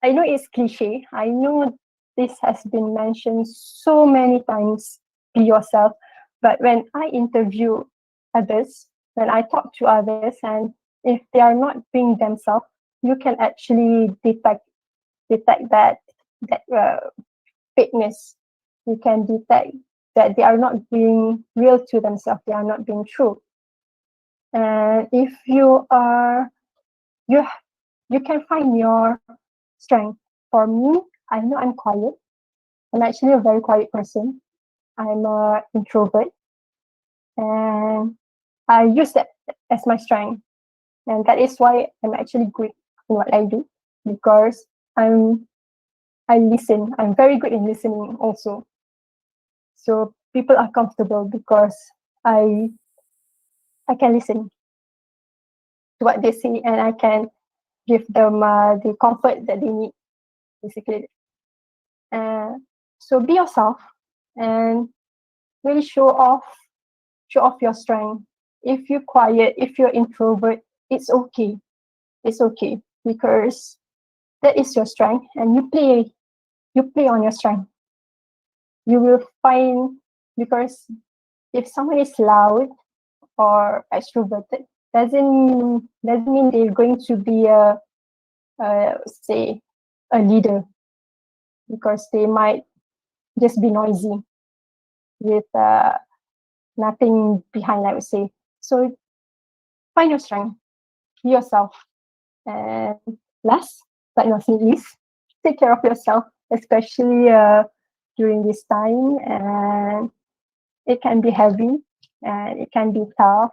I know it's cliche. I know this has been mentioned so many times, be yourself. But when I interview others, when I talk to others, and if they are not being themselves, you can actually detect that fakeness. You can detect that they are not being real to themselves. They are not being true. And if you are, you can find your strength. For me, I know I'm quiet. I'm actually a very quiet person. I'm an introvert, and I use that as my strength, and that is why I'm actually good in what I do, because I listen. I'm very good in listening also. So people are comfortable because I I can listen to what they say, and I can give them the comfort that they need, basically. Uh, so be yourself and really show off your strength. If you're quiet, if you're introvert, it's okay. It's okay because that is your strength, and you play on your strength. You will find, because if someone is loud or extroverted, doesn't mean they're going to be say a leader, because they might just be noisy with nothing behind, I would say. So find your strength, be yourself, and last but not least, take care of yourself, especially during this time. And it can be heavy and it can be tough.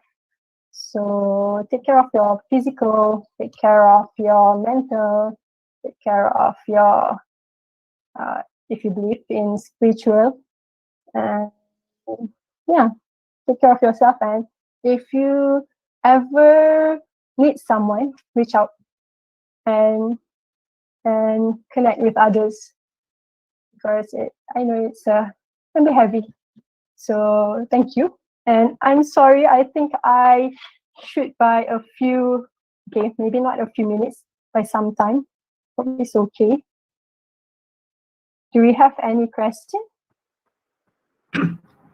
So take care of your physical, take care of your mental, take care of your, if you believe in spiritual, and yeah, take care of yourself. And if you ever need someone, reach out and connect with others, because I know it's can be heavy. So thank you. And I'm sorry, I think I should by a few, okay, maybe not a few minutes, by some time. Hope it's okay. Do we have any question?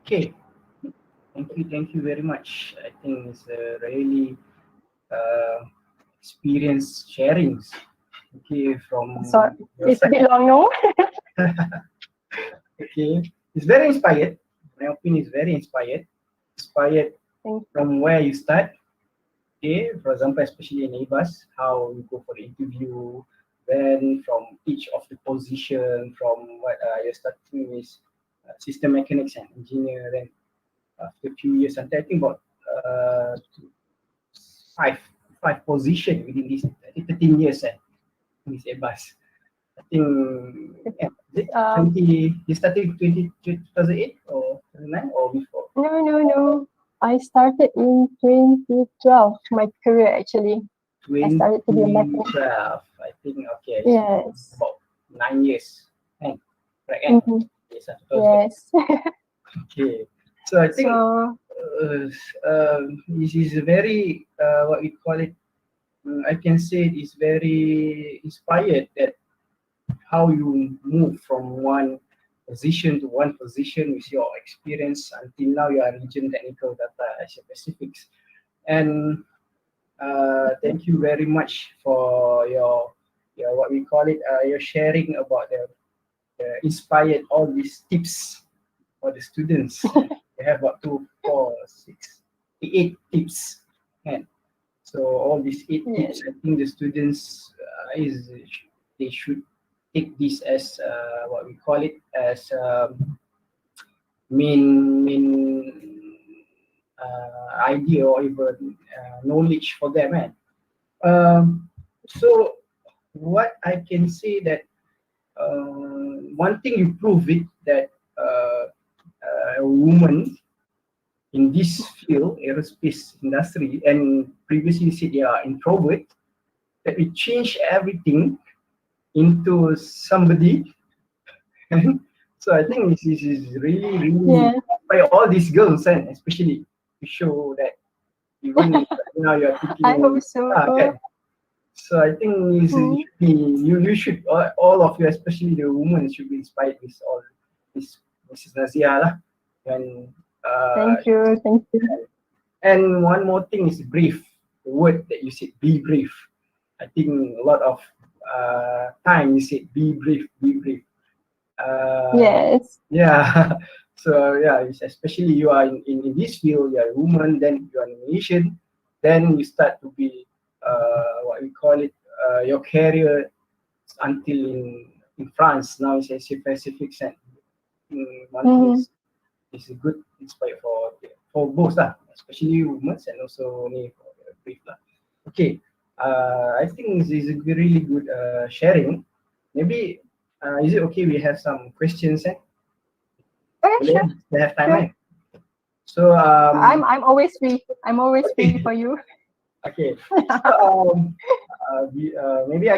Okay. Thank you very much. I think it's a really experience sharings. Okay, from Sorry, your it's a side. bit long, no? Okay, it's very inspired. My opinion is very inspired. Inspired Thank from where you start. Okay, for example, especially in Airbus, how you go for the interview, then from each of the position, from what you're starting with system mechanics and engineer, then after a few years, until I think about five position within this, I think 13 years in this Airbus. I think yeah, is it 20, you started in 2008 or 2009 or before? No. I started in 2012, my career actually. I started to be a mechanic. 2012, I think, okay. Yes. About 9 years. Right, right? Mm-hmm. Yes. Yes. Okay. So I think So this is very, what we call it, I can say it is very inspired that how you move from one position to one position with your experience until now you are region technical data Asia Pacifics. And thank you very much for your what we call it, your sharing about the inspired all these tips for the students. We have about 2, 4, 6, 8 tips. And so all these 8 tips, I think the students they should take this as what we call it as main idea or even knowledge for them. So what I can say that one thing you prove it that a woman in this field, aerospace industry, and previously said they are introvert, that we change everything into somebody. So I think this is really by all these girls, and especially to show that even now you are taking. I hope so. So I think you should all of you, especially the women, should be inspired with all this Mrs. Najihah lah. And Thank you. and one more thing is brave. The word that you said, be brave. I think a lot of time you said be brave. Yes. Yeah. So yeah, especially you are in this field, you are a woman, then you are an Asian, then you start to be what we call it, your career until in in France now it's Asia Pacific and one is a good inspired for both lah, especially women and also ni for the brief lah. Okay, I think this is a really good sharing. Maybe is it okay we have some questions? Sure. They have time, Sure. right? So I'm always free. I'm always free for you. okay. So, maybe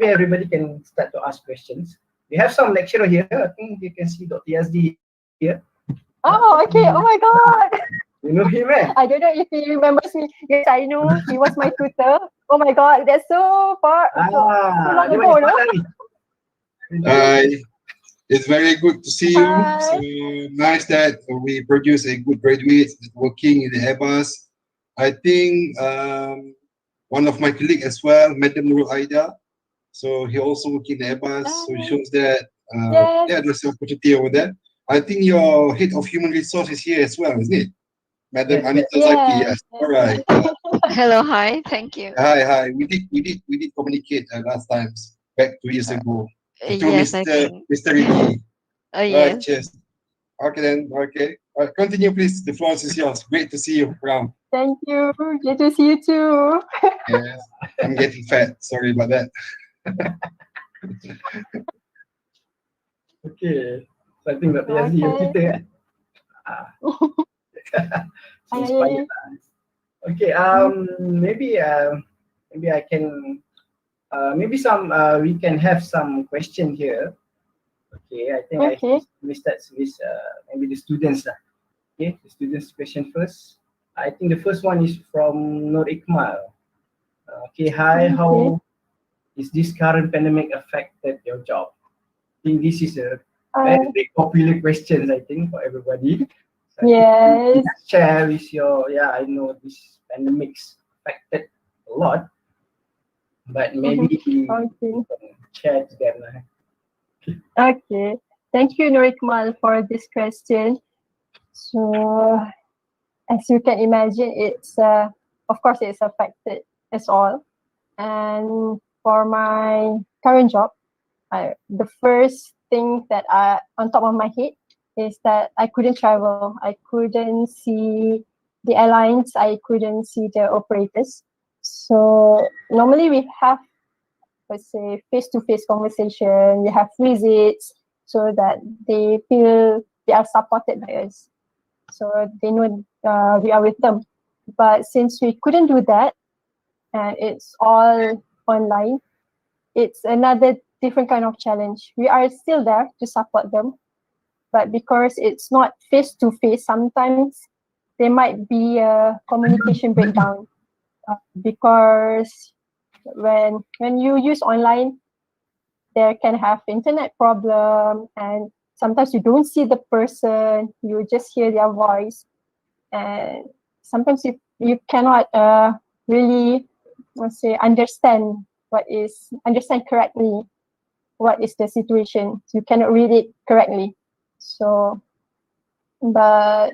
everybody can start to ask questions. We have some lecturer here. I think you can see Dr. Yazdi here. Oh, okay. Oh my God. You know him, eh? I don't know if he remembers me. Yes, I know. He was my tutor. Oh my God, that's so far. So long dia ago, main no? sekolah ni. Hi, it's very good to see you. Hi. So nice that we produce a good graduate working in the Airbus. I think one of my colleagues as well, Madam Nurul Aida. So he also working in the Airbus. So it shows that Yes. there's an opportunity over there. I think your head of human resources here as well, isn't it? Madam Yes, Anita yes. Zaki. Yes. All right. Hello, hi, thank you. Hi. We did communicate last times back 2 years ago. Through Yes, I think. Mr. Ricky. Right, Yes. cheers. Okay then, okay. Continue please, the floor is yours. Great to see you around. Thank you. Good to see you too. Yes, I'm getting fat, sorry about that. Okay. So I think Dr. Yazdi yang Okay. kita kan. So inspired lah. Okay, maybe I can maybe we can have some question here. Okay, I think we start with maybe the students lah. Okay, the students' question first. I think the first one is from Nur Ikmal. Okay, hi, how is this current pandemic affected your job? I think this is a very popular question, I think, for everybody. So Yes. share with your, I know this pandemic's affected a lot, but maybe you can share to them. Okay. Thank you, Norikmal, for this question. So, as you can imagine, it's of course it's affected us all. And for my current job, the first thing that on top of my head is that I couldn't travel. I couldn't see the airlines. I couldn't see the operators. So normally we have, let's say, face-to-face conversation. We have visits so that they feel they are supported by us. So they know we are with them. But since we couldn't do that, and it's all online, it's another different kind of challenge. We are still there to support them, but because it's not face-to-face, sometimes there might be a communication breakdown because when you use online, there can have internet problem, and sometimes you don't see the person, you just hear their voice, and sometimes you cannot really, let's say, understand correctly what is the situation. You cannot read it correctly. So, but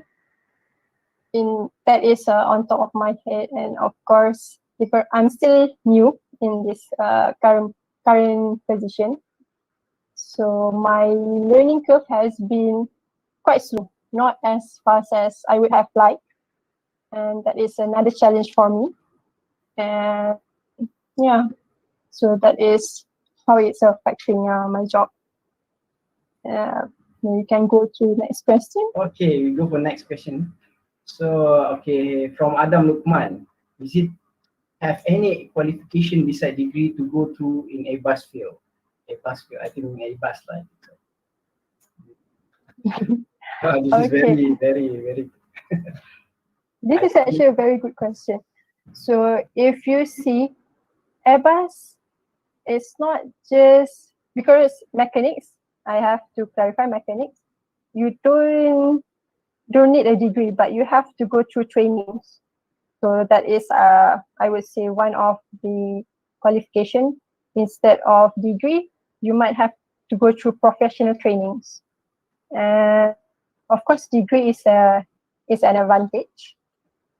that is on top of my head, and of course, because I'm still new in this current position, so my learning curve has been quite slow, not as fast as I would have liked, and that is another challenge for me. And so that is how it's affecting my job. You can go to next question. Okay, we go for next question. So, okay, from Adam Lukman, is it have any qualification beside degree to go through in Airbus field? Airbus field, I think in Airbus like. This is very, very, very. This is actually a very good question. So if you see, Airbus is not just because mechanics. I have to clarify mechanics. You don't need a degree, but you have to go through trainings. So that is, I would say, one of the qualification. Instead of degree, you might have to go through professional trainings. And of course, degree is an advantage.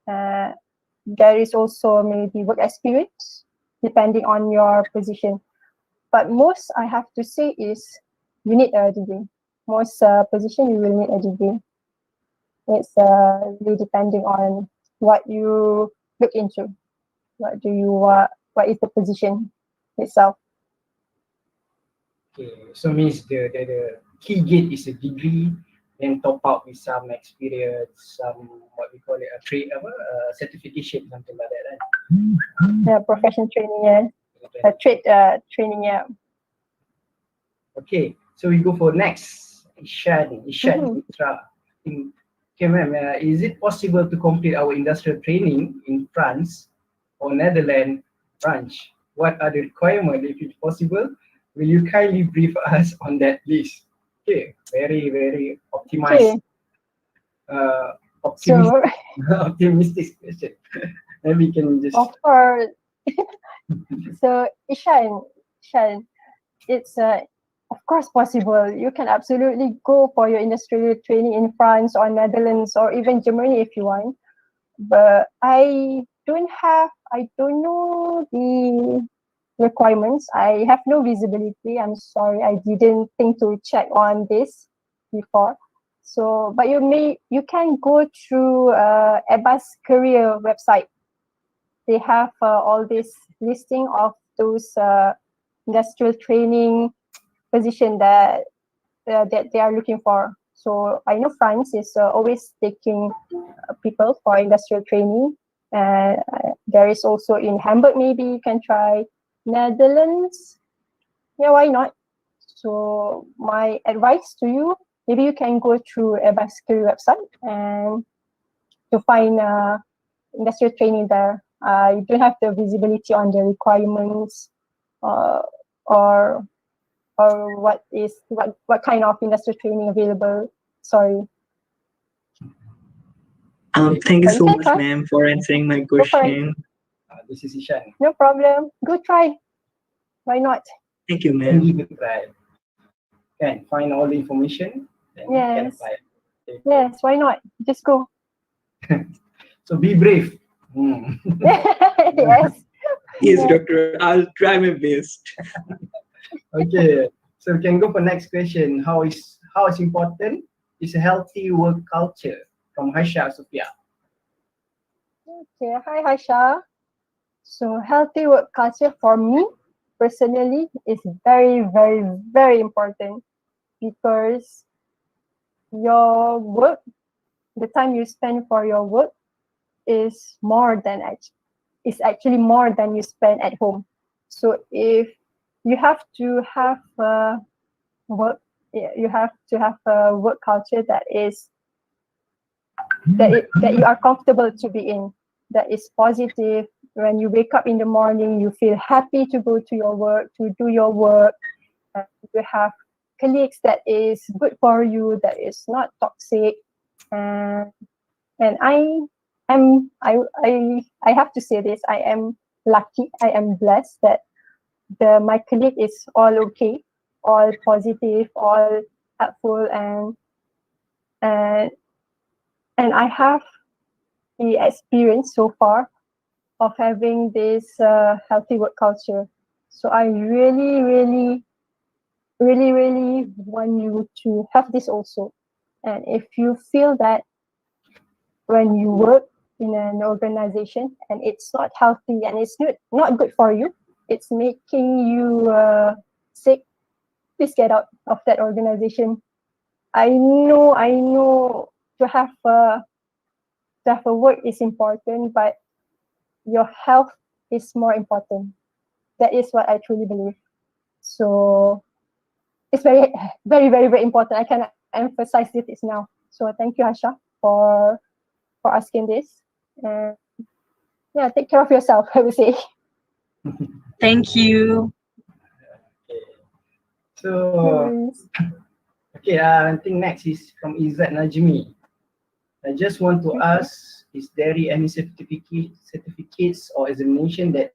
There is also maybe work experience, depending on your position. but most I have to say is you need a degree. Most position you will need a degree. It's really depending on what you look into. What do you what is the position itself? Okay, so means the key gate is a degree, then top up with some experience, some what we call it a trade, certification, something like that, right? Yeah, profession training, yeah. Trade training, yeah. Okay, so we go for next. Ishan Mitra. Okay, ma'am, is it possible to complete our industrial training in France or Netherlands branch? What are the requirements? If it's possible, will you kindly brief us on that, please? Okay, very optimized. So Optimistic question. Then we can just of course. So Ishan, it's of course possible. You can absolutely go for your industrial training in France or Netherlands or even Germany if you want. But I don't know the requirements. I have no visibility. I'm sorry, I didn't think to check on this before. So, but you can go through Airbus career website. They have all this listing of those industrial training position that they are looking for. So I know France is always taking people for industrial training. There is also in Hamburg, maybe you can try. Netherlands, yeah, why not? So my advice to you, maybe you can go through Airbus career website and to find industrial training there. You don't have the visibility on the requirements or what kind of industrial training available. Sorry. Thank you But so you can much, try. ma'am, for answering my Go for it. question. this is Ishan. No problem. Go try. Why not? Thank you, Then ma'am. give it a try. Can find all the information. Then you can Yes. apply. Okay. Yes, why not? Just go. So be brave. Hmm. Yes. Yes, Yeah. doctor. I'll try my best. Okay, so we can go for next question. How is important is a healthy work culture from Haisha Sophia? Okay. Hi, Haisha. So healthy work culture for me personally is very important because your work, the time you spend for your work is actually more than you spend at home. So if you have to have work, you have to have a work culture that you are comfortable to be in, that is positive. When you wake up in the morning, you feel happy to go to your work, to do your work. You have colleagues that is good for you, that is not toxic. And I have to say this, I am lucky, I am blessed that my colleague is all okay, all positive, all helpful, and I have the experience so far of having this healthy work culture. So I really want you to have this also. And if you feel that when you work in an organization and it's not healthy and it's not good for you, it's making you sick, please get out of that organization. I know to have a work is important, but your health is more important. That is what I truly believe. So it's very important. I can emphasize this now. So thank you, Asha, for asking this. And yeah, take care of yourself, I would say. Thank you. So okay, I think next is from Izzat Najmi. I just want to ask, is there any certificates or examination that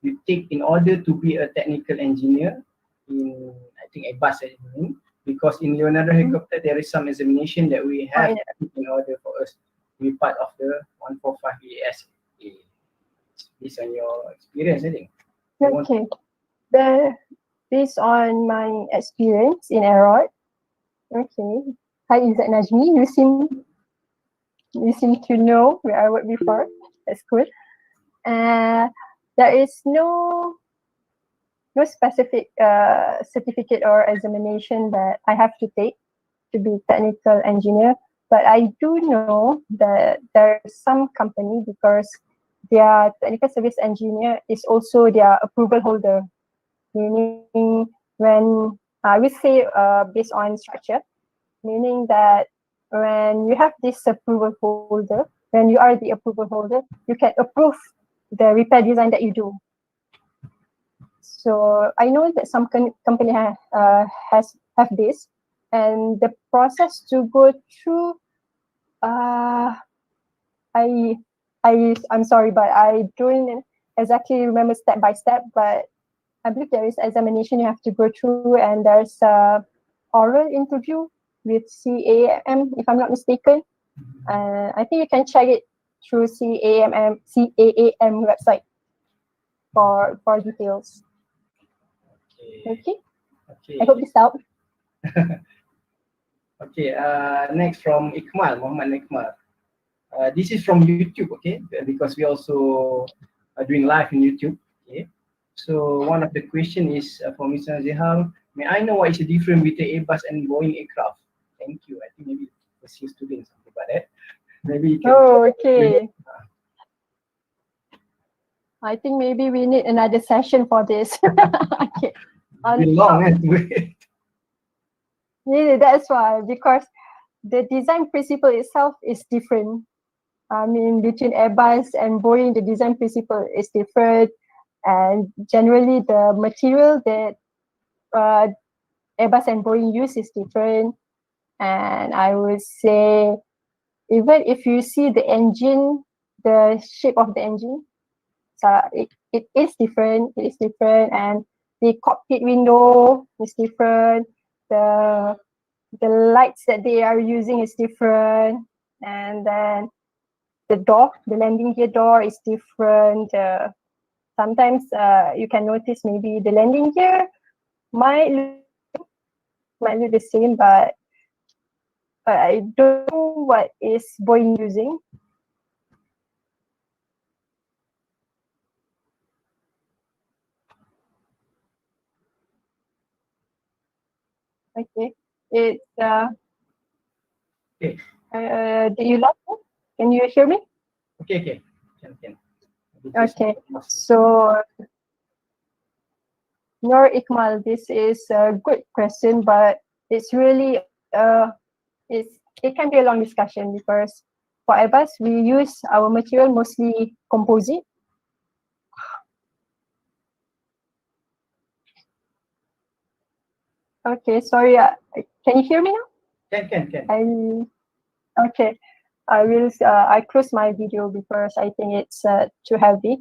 you take in order to be a technical engineer in, I think, Airbus engineering? Because in Leonardo helicopter, there is some examination that we have to take in order for us to be part of the 145 EAS. Based on your experience, I think. Okay. The based on my experience in Aerotalk. Okay. Hi, is that Najmi? You seem to know where I worked before. That's good. There is no specific certificate or examination that I have to take to be technical engineer, but I do know that there is some company, because their technical service engineer is also their approval holder, meaning when I will say based on structure, meaning that when you have this approval holder, when you are the approval holder, you can approve the repair design that you do. So I know that some company have this, and the process to go through, I'm sorry, but I don't exactly remember step by step, but I believe there is examination you have to go through, and there's a oral interview with CAM, if I'm not mistaken. I think you can check it through CAAM website for details. Okay. I hope this helped. Okay, next from Iqmal, Muhammad Iqmal. This is from YouTube, okay, because we also are doing live in YouTube, okay. So one of the question is for Mr. Najihah, may I know what is the difference between Airbus and Boeing aircraft? Thank you. I think maybe it's his students, something about that. Maybe you can. Oh, okay. I think maybe we need another session for this. Okay. It's been long, Yeah, that's why, because the design principle itself is different. I mean, between Airbus and Boeing, the design principle is different, and generally the material that Airbus and Boeing use is different. And I would say, even if you see the engine, the shape of the engine, so it is different. It is different, and the cockpit window is different. The lights that they are using is different, and then the door, the landing gear door is different. Sometimes you can notice maybe the landing gear might look the same, but I don't know what is Boeing using. Okay, it's Okay. do you like it? Can you hear me? Okay. Can. Okay, so Nur Ikmal, this is a good question, but it's really it can be a long discussion, because for Airbus we use our material mostly composite. Okay, sorry. Can you hear me now? Can. Okay. I close my video because I think it's too heavy.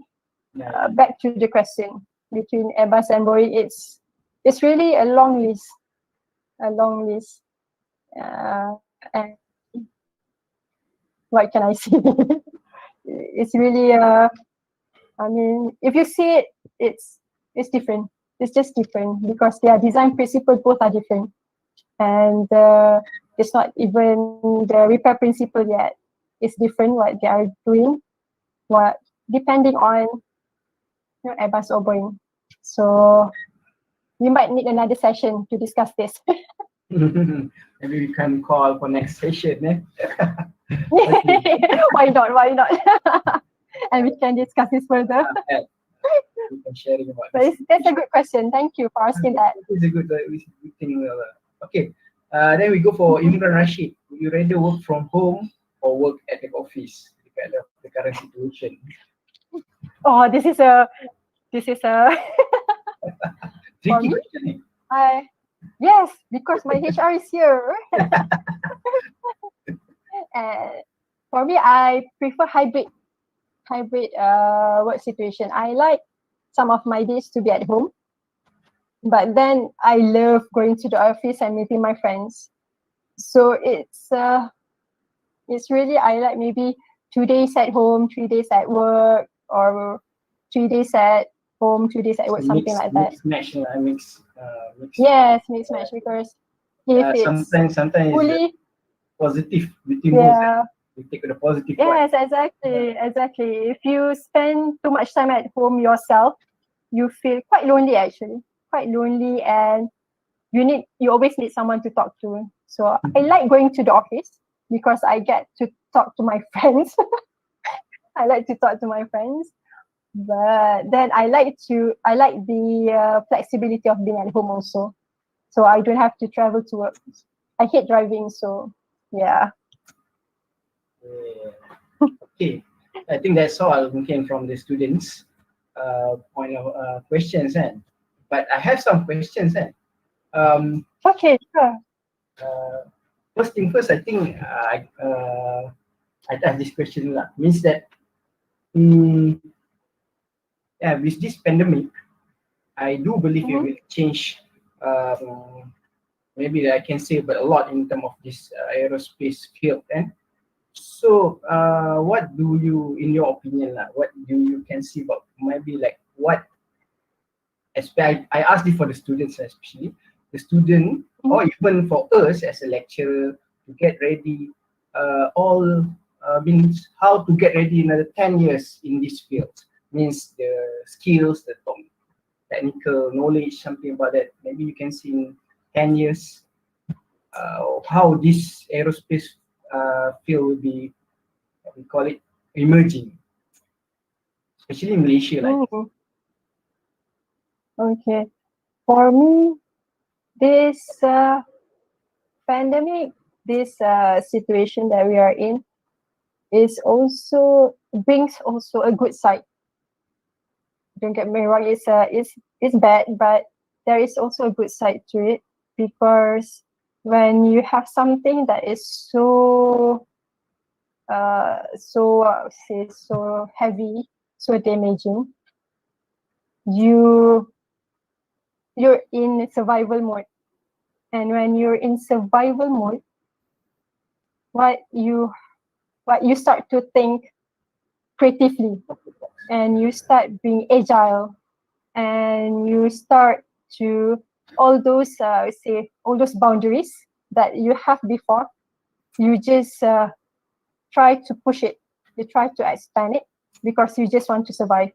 Back to the question between Airbus and Boeing. It's really a long list. And what can I say? It's really I mean, if you see it, it's different. It's just different because their design principles both are different, and it's not even the repair principle yet. It's different what they are doing, what depending on Airbus or Boeing. So we might need another session to discuss this. Maybe we can call for next session. Why not? And we can discuss this further. We can share about but that's a good question. Thank you for asking that. It's a good thing. Okay. Then we go for Imran Rashid. Would you rather work from home or work at the office? The current situation. Oh, this is a tricky question. Yes, because my HR is here. For me, I prefer hybrid work situation. I like some of my days to be at home, but then I love going to the office and meeting my friends. So it's really, I like maybe 2 days at home, 3 days at work, or 3 days at home, 2 days at work, something like that. Mix. Yes, mix match, because if it's Sometimes fully positive between both. You take the positive one. Yes, exactly. If you spend too much time at home yourself, you feel quite lonely actually. Quite lonely, and you always need someone to talk to. So I like going to the office because I get to talk to my friends. I like to talk to my friends. But then I like the flexibility of being at home also. So I don't have to travel to work. I hate driving, so yeah. Okay, I think that's all mungkin from the students point of questions kan. But I have some questions kan. Okay, sure. First thing first, I think I ask this question lah. Means that yeah, with this pandemic, I do believe it will change. Maybe I can say, but a lot in terms of this aerospace field. So, what do you, in your opinion, what do you can see about maybe like what? I asked it for the students, especially the student, or even for us as a lecturer to get ready. All means how to get ready another 10 years in this field. Means the skills, the technical knowledge, something about that. Maybe you can see in 10 years how this aerospace field will be, we call it, emerging, especially in Malaysia. Okay. For me, this pandemic, this situation that we are in, brings also a good side. Don't get me wrong, it's bad, but there is also a good side to it, because when you have something that is so heavy, so damaging, you're in survival mode. And when you're in survival mode, what you start to think creatively, and you start being agile, and you start to all those boundaries that you have before, you just try to push it, you try to expand it, because you just want to survive.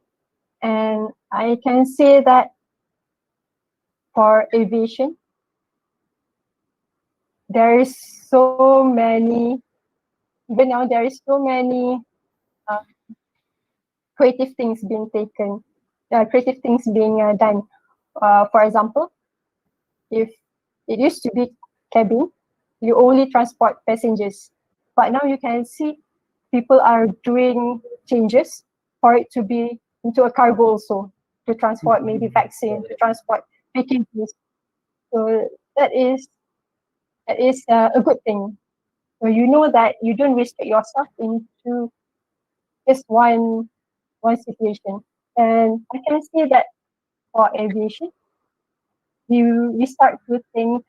And I can say that for aviation, there is so many, even now there is so many creative things being taken, creative things being done. For example, if it used to be cabin, you only transport passengers, but now you can see people are doing changes for it to be into a cargo also, to transport maybe vaccine, to transport packing things. So that is a good thing. So you know that you don't restrict yourself into just one situation. And I can say that for aviation, we start to think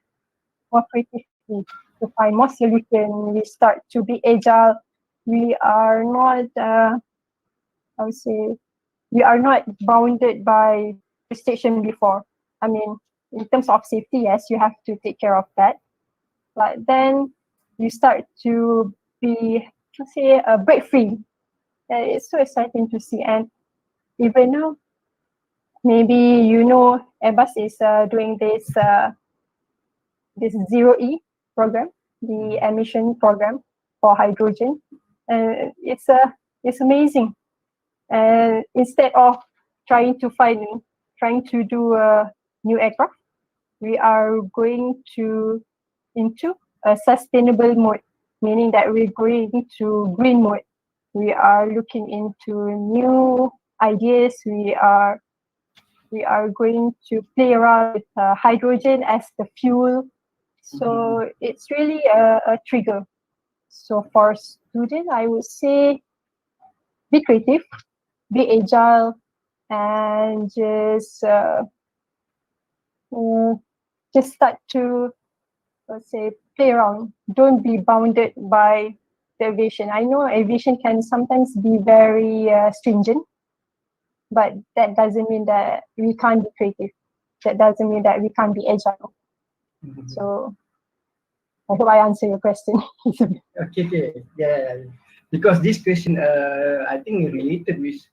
more creatively, to find more solution. We start to be agile. We are not, we are not bounded by restriction before. I mean, in terms of safety, yes, you have to take care of that. But then you start to be, break free. And it's so exciting to see. And even now, maybe you know Airbus is doing this Zero E program, the emission program for hydrogen, and it's amazing. And instead of trying to do a new aircraft, we are going into a sustainable mode, meaning that we're going to green mode. We are looking into new ideas. We are going to play around with hydrogen as the fuel. So it's really a trigger. So for students, I would say be creative, be agile, and just start to, play around. Don't be bounded by the aviation. I know aviation can sometimes be very stringent, but that doesn't mean that we can't be creative. That doesn't mean that we can't be agile. So I hope I answer your question. Okay, yeah. Because this question, I think related with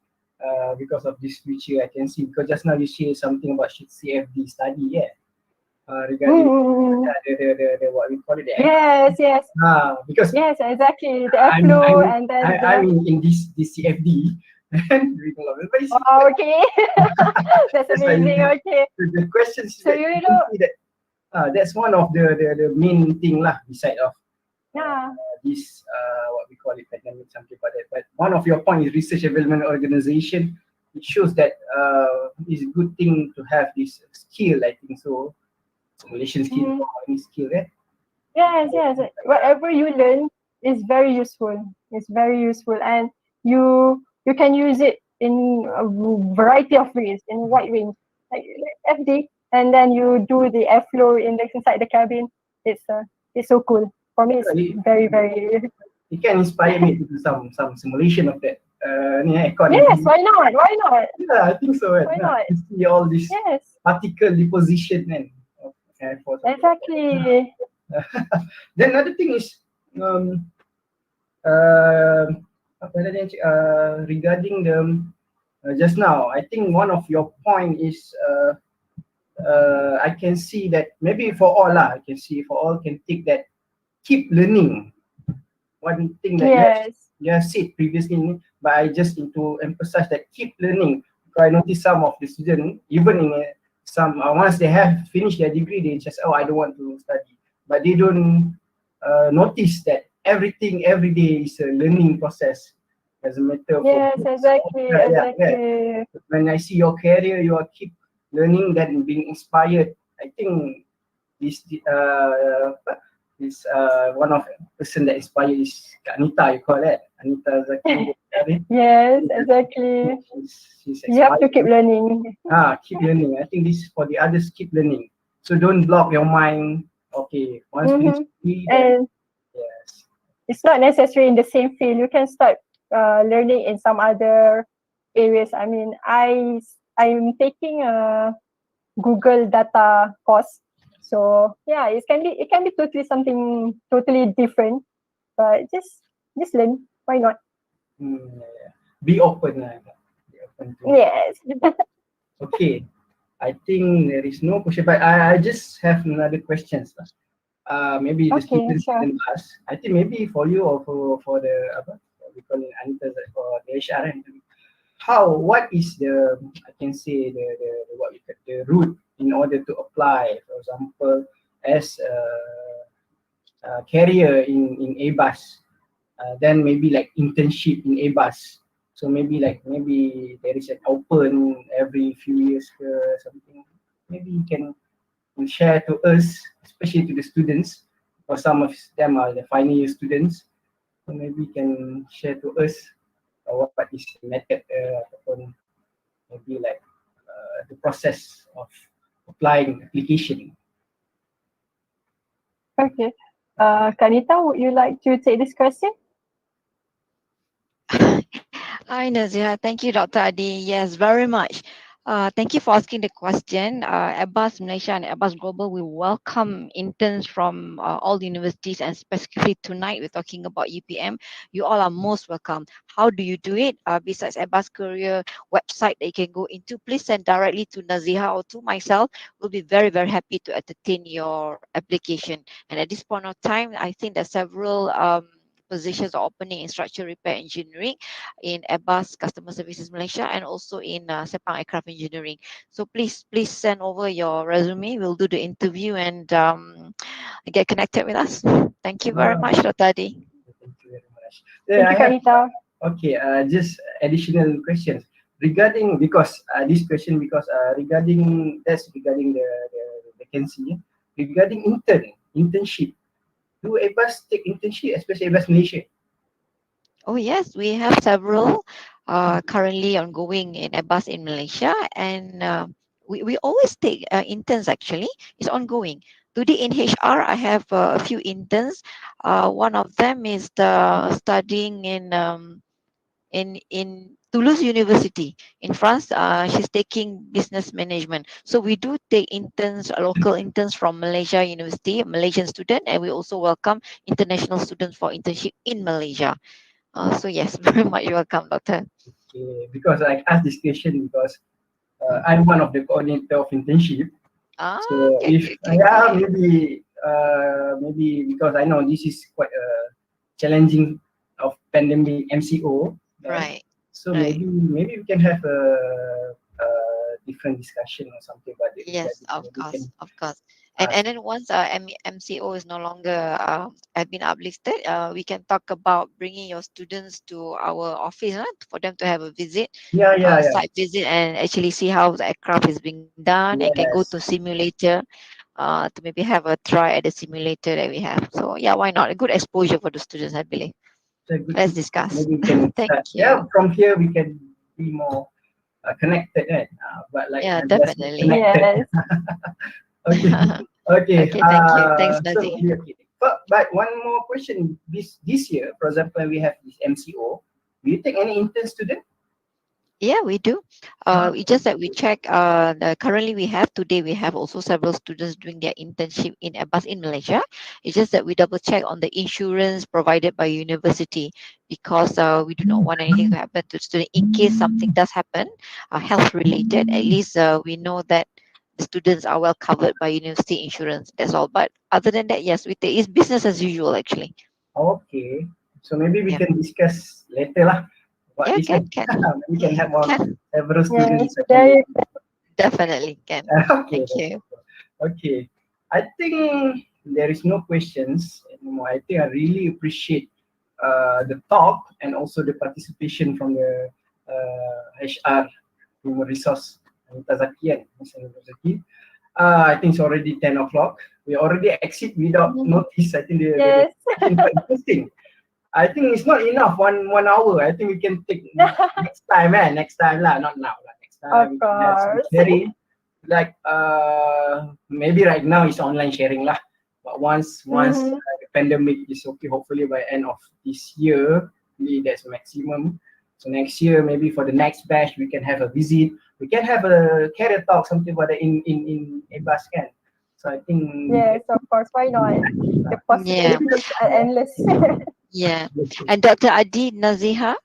because of this future I can see, because just now you share something about CFD study, yeah. Regarding the what we call it, the Yes. because Yes, exactly. The airflow and then I'm in this CFD and doing a lot of basic. Oh, okay. That's That's why amazing. Okay. the questions So that you you know, can see that that's one of the main thing lah, beside of yeah. this what we call it pandemic, something like that. But one of your point is research and development organization. It shows that it's a good thing to have this skill, I think so. Malaysian skill or any skill, right? Yes. Whatever you learn is very useful. It's very useful, and you can use it in a variety of ways, in a wide range. Like FD, and then you do the airflow index inside the cabin. It's so cool. For me, it's very. It can inspire me to do some simulation of that. Yes, why not? Why not? Yeah, I think so. Why not? To see all this Yes, particle deposition and exactly. Then another thing is regarding the just now, I think one of your point is I can see that maybe for all lah, I can see for all can take that keep learning. One thing that you have said previously, but I just need to emphasize that keep learning. Because I notice some of the students, even in some once they have finished their degree, they just I don't want to study, but they don't notice that everything every day is a learning process. As a matter of Exactly. When I see your career, you are keep learning, then being inspired. I think this one of the person that inspired is Anita, you call that Anita Zaki. Yes, exactly. You have to keep learning. Keep learning. I think this is for the others, keep learning. So don't block your mind. Okay, once finished, and yes, it's not necessary in the same field. You can start learning in some other areas. I mean, I'm taking a Google data course. So yeah, it can be totally something totally different, but just learn. Why not? Be open. Be open to Yes. Okay, I think there is no question, but I just have another questions. Maybe the students can ask. I think maybe for you or for the what we call it, Anita, for the HR. What is the I can say the route in order to apply, for example, as a career in Airbus, then maybe like internship in Airbus. So maybe there is an open every few years or something. Maybe you can share to us, especially to the students, or some of them are the final year students. So maybe you can share to us what is the method ataupun maybe like the process of applying application. Okay. Kanita, would you like to take this question? Hi, Najihah. Thank you, Dr. Adi. Yes, very much. Thank you for asking the question. Airbus Malaysia and Airbus Global, we welcome interns from all universities, and specifically tonight we're talking about UPM. You all are most welcome. How do you do it? Besides Airbus career website that you can go into, please send directly to Najihah or to myself. We'll be very, very happy to entertain your application. And at this point of time, I think there's several positions are opening in structural repair engineering, in Airbus Customer Services Malaysia, and also in Sepang Aircraft Engineering. So please send over your resume. We'll do the interview and get connected with us. Thank you very much, Dr. Adi. Thank you very much. Thank you, Kanita. Okay, just additional questions regarding this question regarding the vacancy regarding internship. Do Airbus take internship, especially Airbus Malaysia? Oh yes, we have several currently ongoing in Airbus in Malaysia, and we always take interns. Actually, it's ongoing. Today in HR, I have a few interns. One of them is studying in Toulouse University in France. She's taking business management. So we do take interns, local interns from Malaysia University, Malaysian student, and we also welcome international students for internship in Malaysia. So yes, very much welcome, Doctor. Okay, because I asked this question because I'm one of the coordinator of internship. So Okay, if okay, yeah, okay. maybe because I know this is quite challenging of pandemic MCO, right? Right, So right. maybe we can have a different discussion or something about it. Yes, of We can course, of course. ask. And then once MCO is no longer have been uplisted, we can talk about bringing your students to our office, for them to have a visit, Yeah. site visit, and actually see how the aircraft is being done, and can go Yes. to simulator, to maybe have a try at the simulator that we have. So yeah, why not? A good exposure for the students, I believe. So good Let's to discuss. maybe we can Thank start. Yeah, you. from here we can be more connected, right? But like Yeah, just definitely. connected. Yes. Okay. Okay. Okay, thank you. Thanks, So Nazi. okay. But one more question. This year, for example, we have this MCO. Do you take any intern student? Yeah, we do. It's just that we check. Currently today we have also several students doing their internship in Airbus in Malaysia. It's just that we double check on the insurance provided by university, because we do not want anything to happen to the student in case something does happen, health related. At least we know that the students are well covered by university insurance. That's all. But other than that, yes, it's business as usual actually. Okay. So maybe we Yeah. can discuss later lah. What Yeah, this can, one. can. We can have more Can. several Yes. students actually. Very Definitely can. Okay. Thank you. Okay. I think there is no questions anymore. I think I really appreciate the talk and also the participation from the HR human resource Anita Zaki and Ms. Anita Zaki. I think it's already 10 o'clock. We already exit without notice. I think the yes. session quite interesting. I think it's not enough, one hour. I think we can take next time, next time lah, not now lah. Next time Of we can have some course. sharing. Like maybe right now it's online sharing lah. But once Mhm. the pandemic is okay, hopefully by end of this year, maybe that's maximum. So next year, maybe for the next batch, we can have a visit. We can have a career talk, something about that in Airbus can. So I think Yes, of course. Why not? The Yeah. possibilities are endless. Yeah. And Dr. Adi, Nazihah,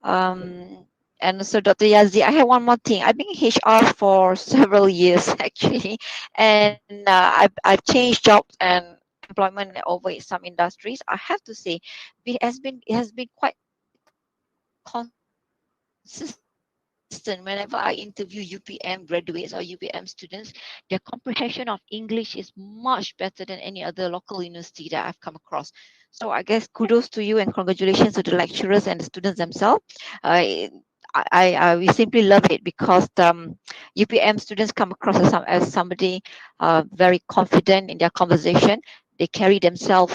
and also Dr. Yazdi, I have one more thing. I've been in HR for several years actually, and I've changed jobs and employment over in some industries. I have to say, it has been quite consistent whenever I interview UPM graduates or UPM students. Their comprehension of English is much better than any other local university that I've come across. So I guess kudos to you and congratulations to the lecturers and the students themselves. We simply love it because UPM students come across as somebody very confident in their conversation. They carry themselves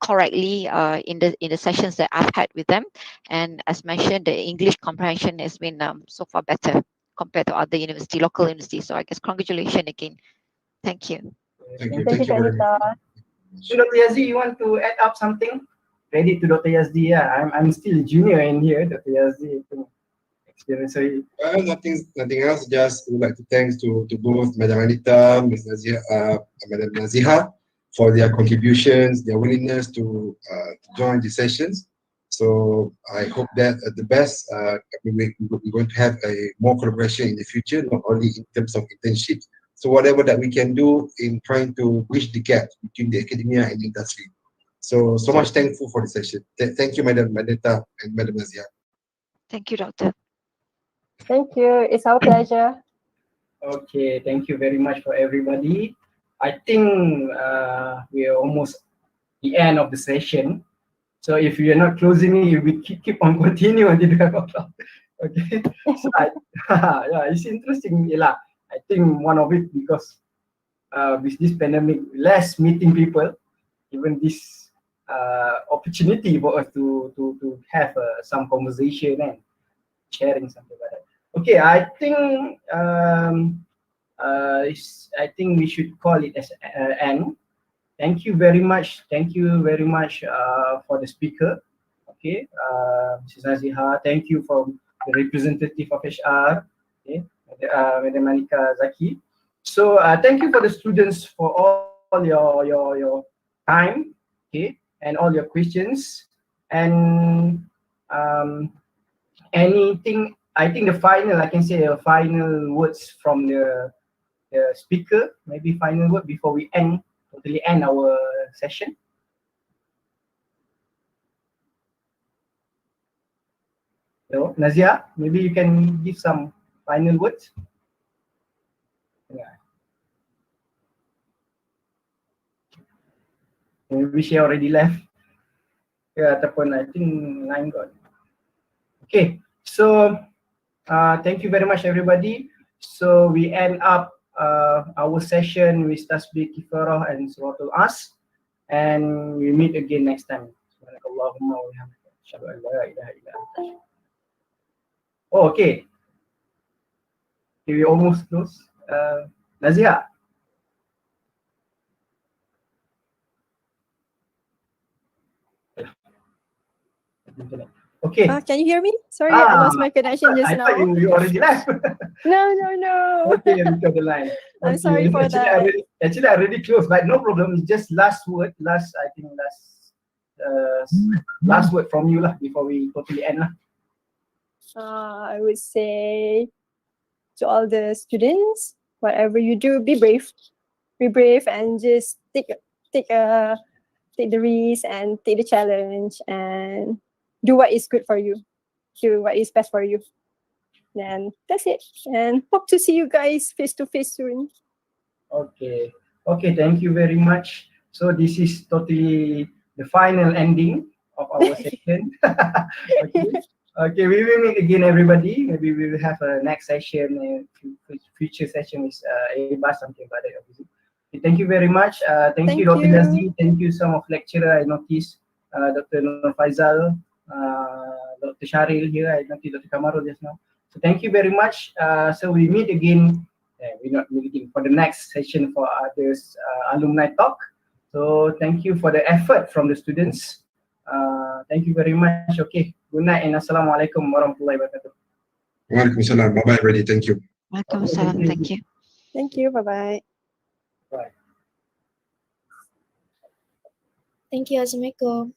correctly in the sessions that I've had with them, and as mentioned, the English comprehension has been so far better compared to other local universities. So I guess congratulations again. Thank you. Thank you. Thank you, Thank you very much. Kanita. So Dr. Yazdi, you want to add up something? Credit to Dr. Yazdi. Yeah, I'm still junior in here, Dr. Yazdi. I think experience. So Nothing else. Just would like to thanks to both Madam Anita, Ms. Najihah, Madam Najihah, for their contributions, their willingness to join the sessions. So I hope that the best, we're going to have a more collaboration in the future, not only in terms of internships. So whatever that we can do in trying to bridge the gap between the academia and industry. So much thankful for the session. Thank you, Madam Anita and Madam Najihah. Thank you, Doctor. Thank you. It's our pleasure. okay, thank you very much for everybody. I think we are almost the end of the session. So if you are not closing it, we keep on continue until 12 o'clock. Okay. So yeah, it's interesting. Yeah, I think one of it because with this pandemic, less meeting people, even this opportunity for us to have some conversation and sharing something like that. Okay, I think I think we should call it as end. Thank you very much. Thank you very much for the speaker. Okay, Mrs. Najihah, thank you for the representative of HR, okay, Madam Malika Zaki. So thank you for the students for all your time, okay, and all your questions. And anything, I think the final, I can say the final words from the speaker, maybe final word before we totally end our session. So, Najihah, maybe you can give some final words. Yeah. Maybe she already left. Yeah, ataupun I think line gone. Okay, so thank you very much everybody. So we end up our session with Tasbih Kifarah and Suratul As, and we meet again next time. Subhanakallahumma wa bihamdika, asyhadu an la ilaha illa anta. Oh, okay. Okay, we almost close. Najihah. Okay. Can you hear me? Sorry, I lost my connection just I now. thought you already left. No. Okay, you got the line. I'm sorry for actually, that. I already closed, but no problem. It's just last word, last word from you lah before we totally end lah. I would say to all the students, whatever you do, be brave, and just take the risk and take the challenge and do what is good for you, do what is best for you. And that's it. And hope to see you guys face to face soon. Okay. Okay, thank you very much. So this is totally the final ending of our session. Okay, we will meet again everybody. Maybe we will have a next session, future session with Airbus, something like that. Okay, thank you very much. Thank you, Dr. Yazdi. Thank you, some of lecturer. I noticed Dr. Nur Faizal, Dr. Sharil here. I noticed Dr. Kamarul just now. So thank you very much. So we meet again. We're not meeting for the next session for others alumni talk. So thank you for the effort from the students. Thank you very much. Okay, good night and assalamualaikum warahmatullahi wabarakatuh. Waalaikumsalam. Bye bye, everybody. Thank you. Waalaikumsalam. Thank you. Thank you. Bye-bye. Bye. Thank you. Assalamualaikum.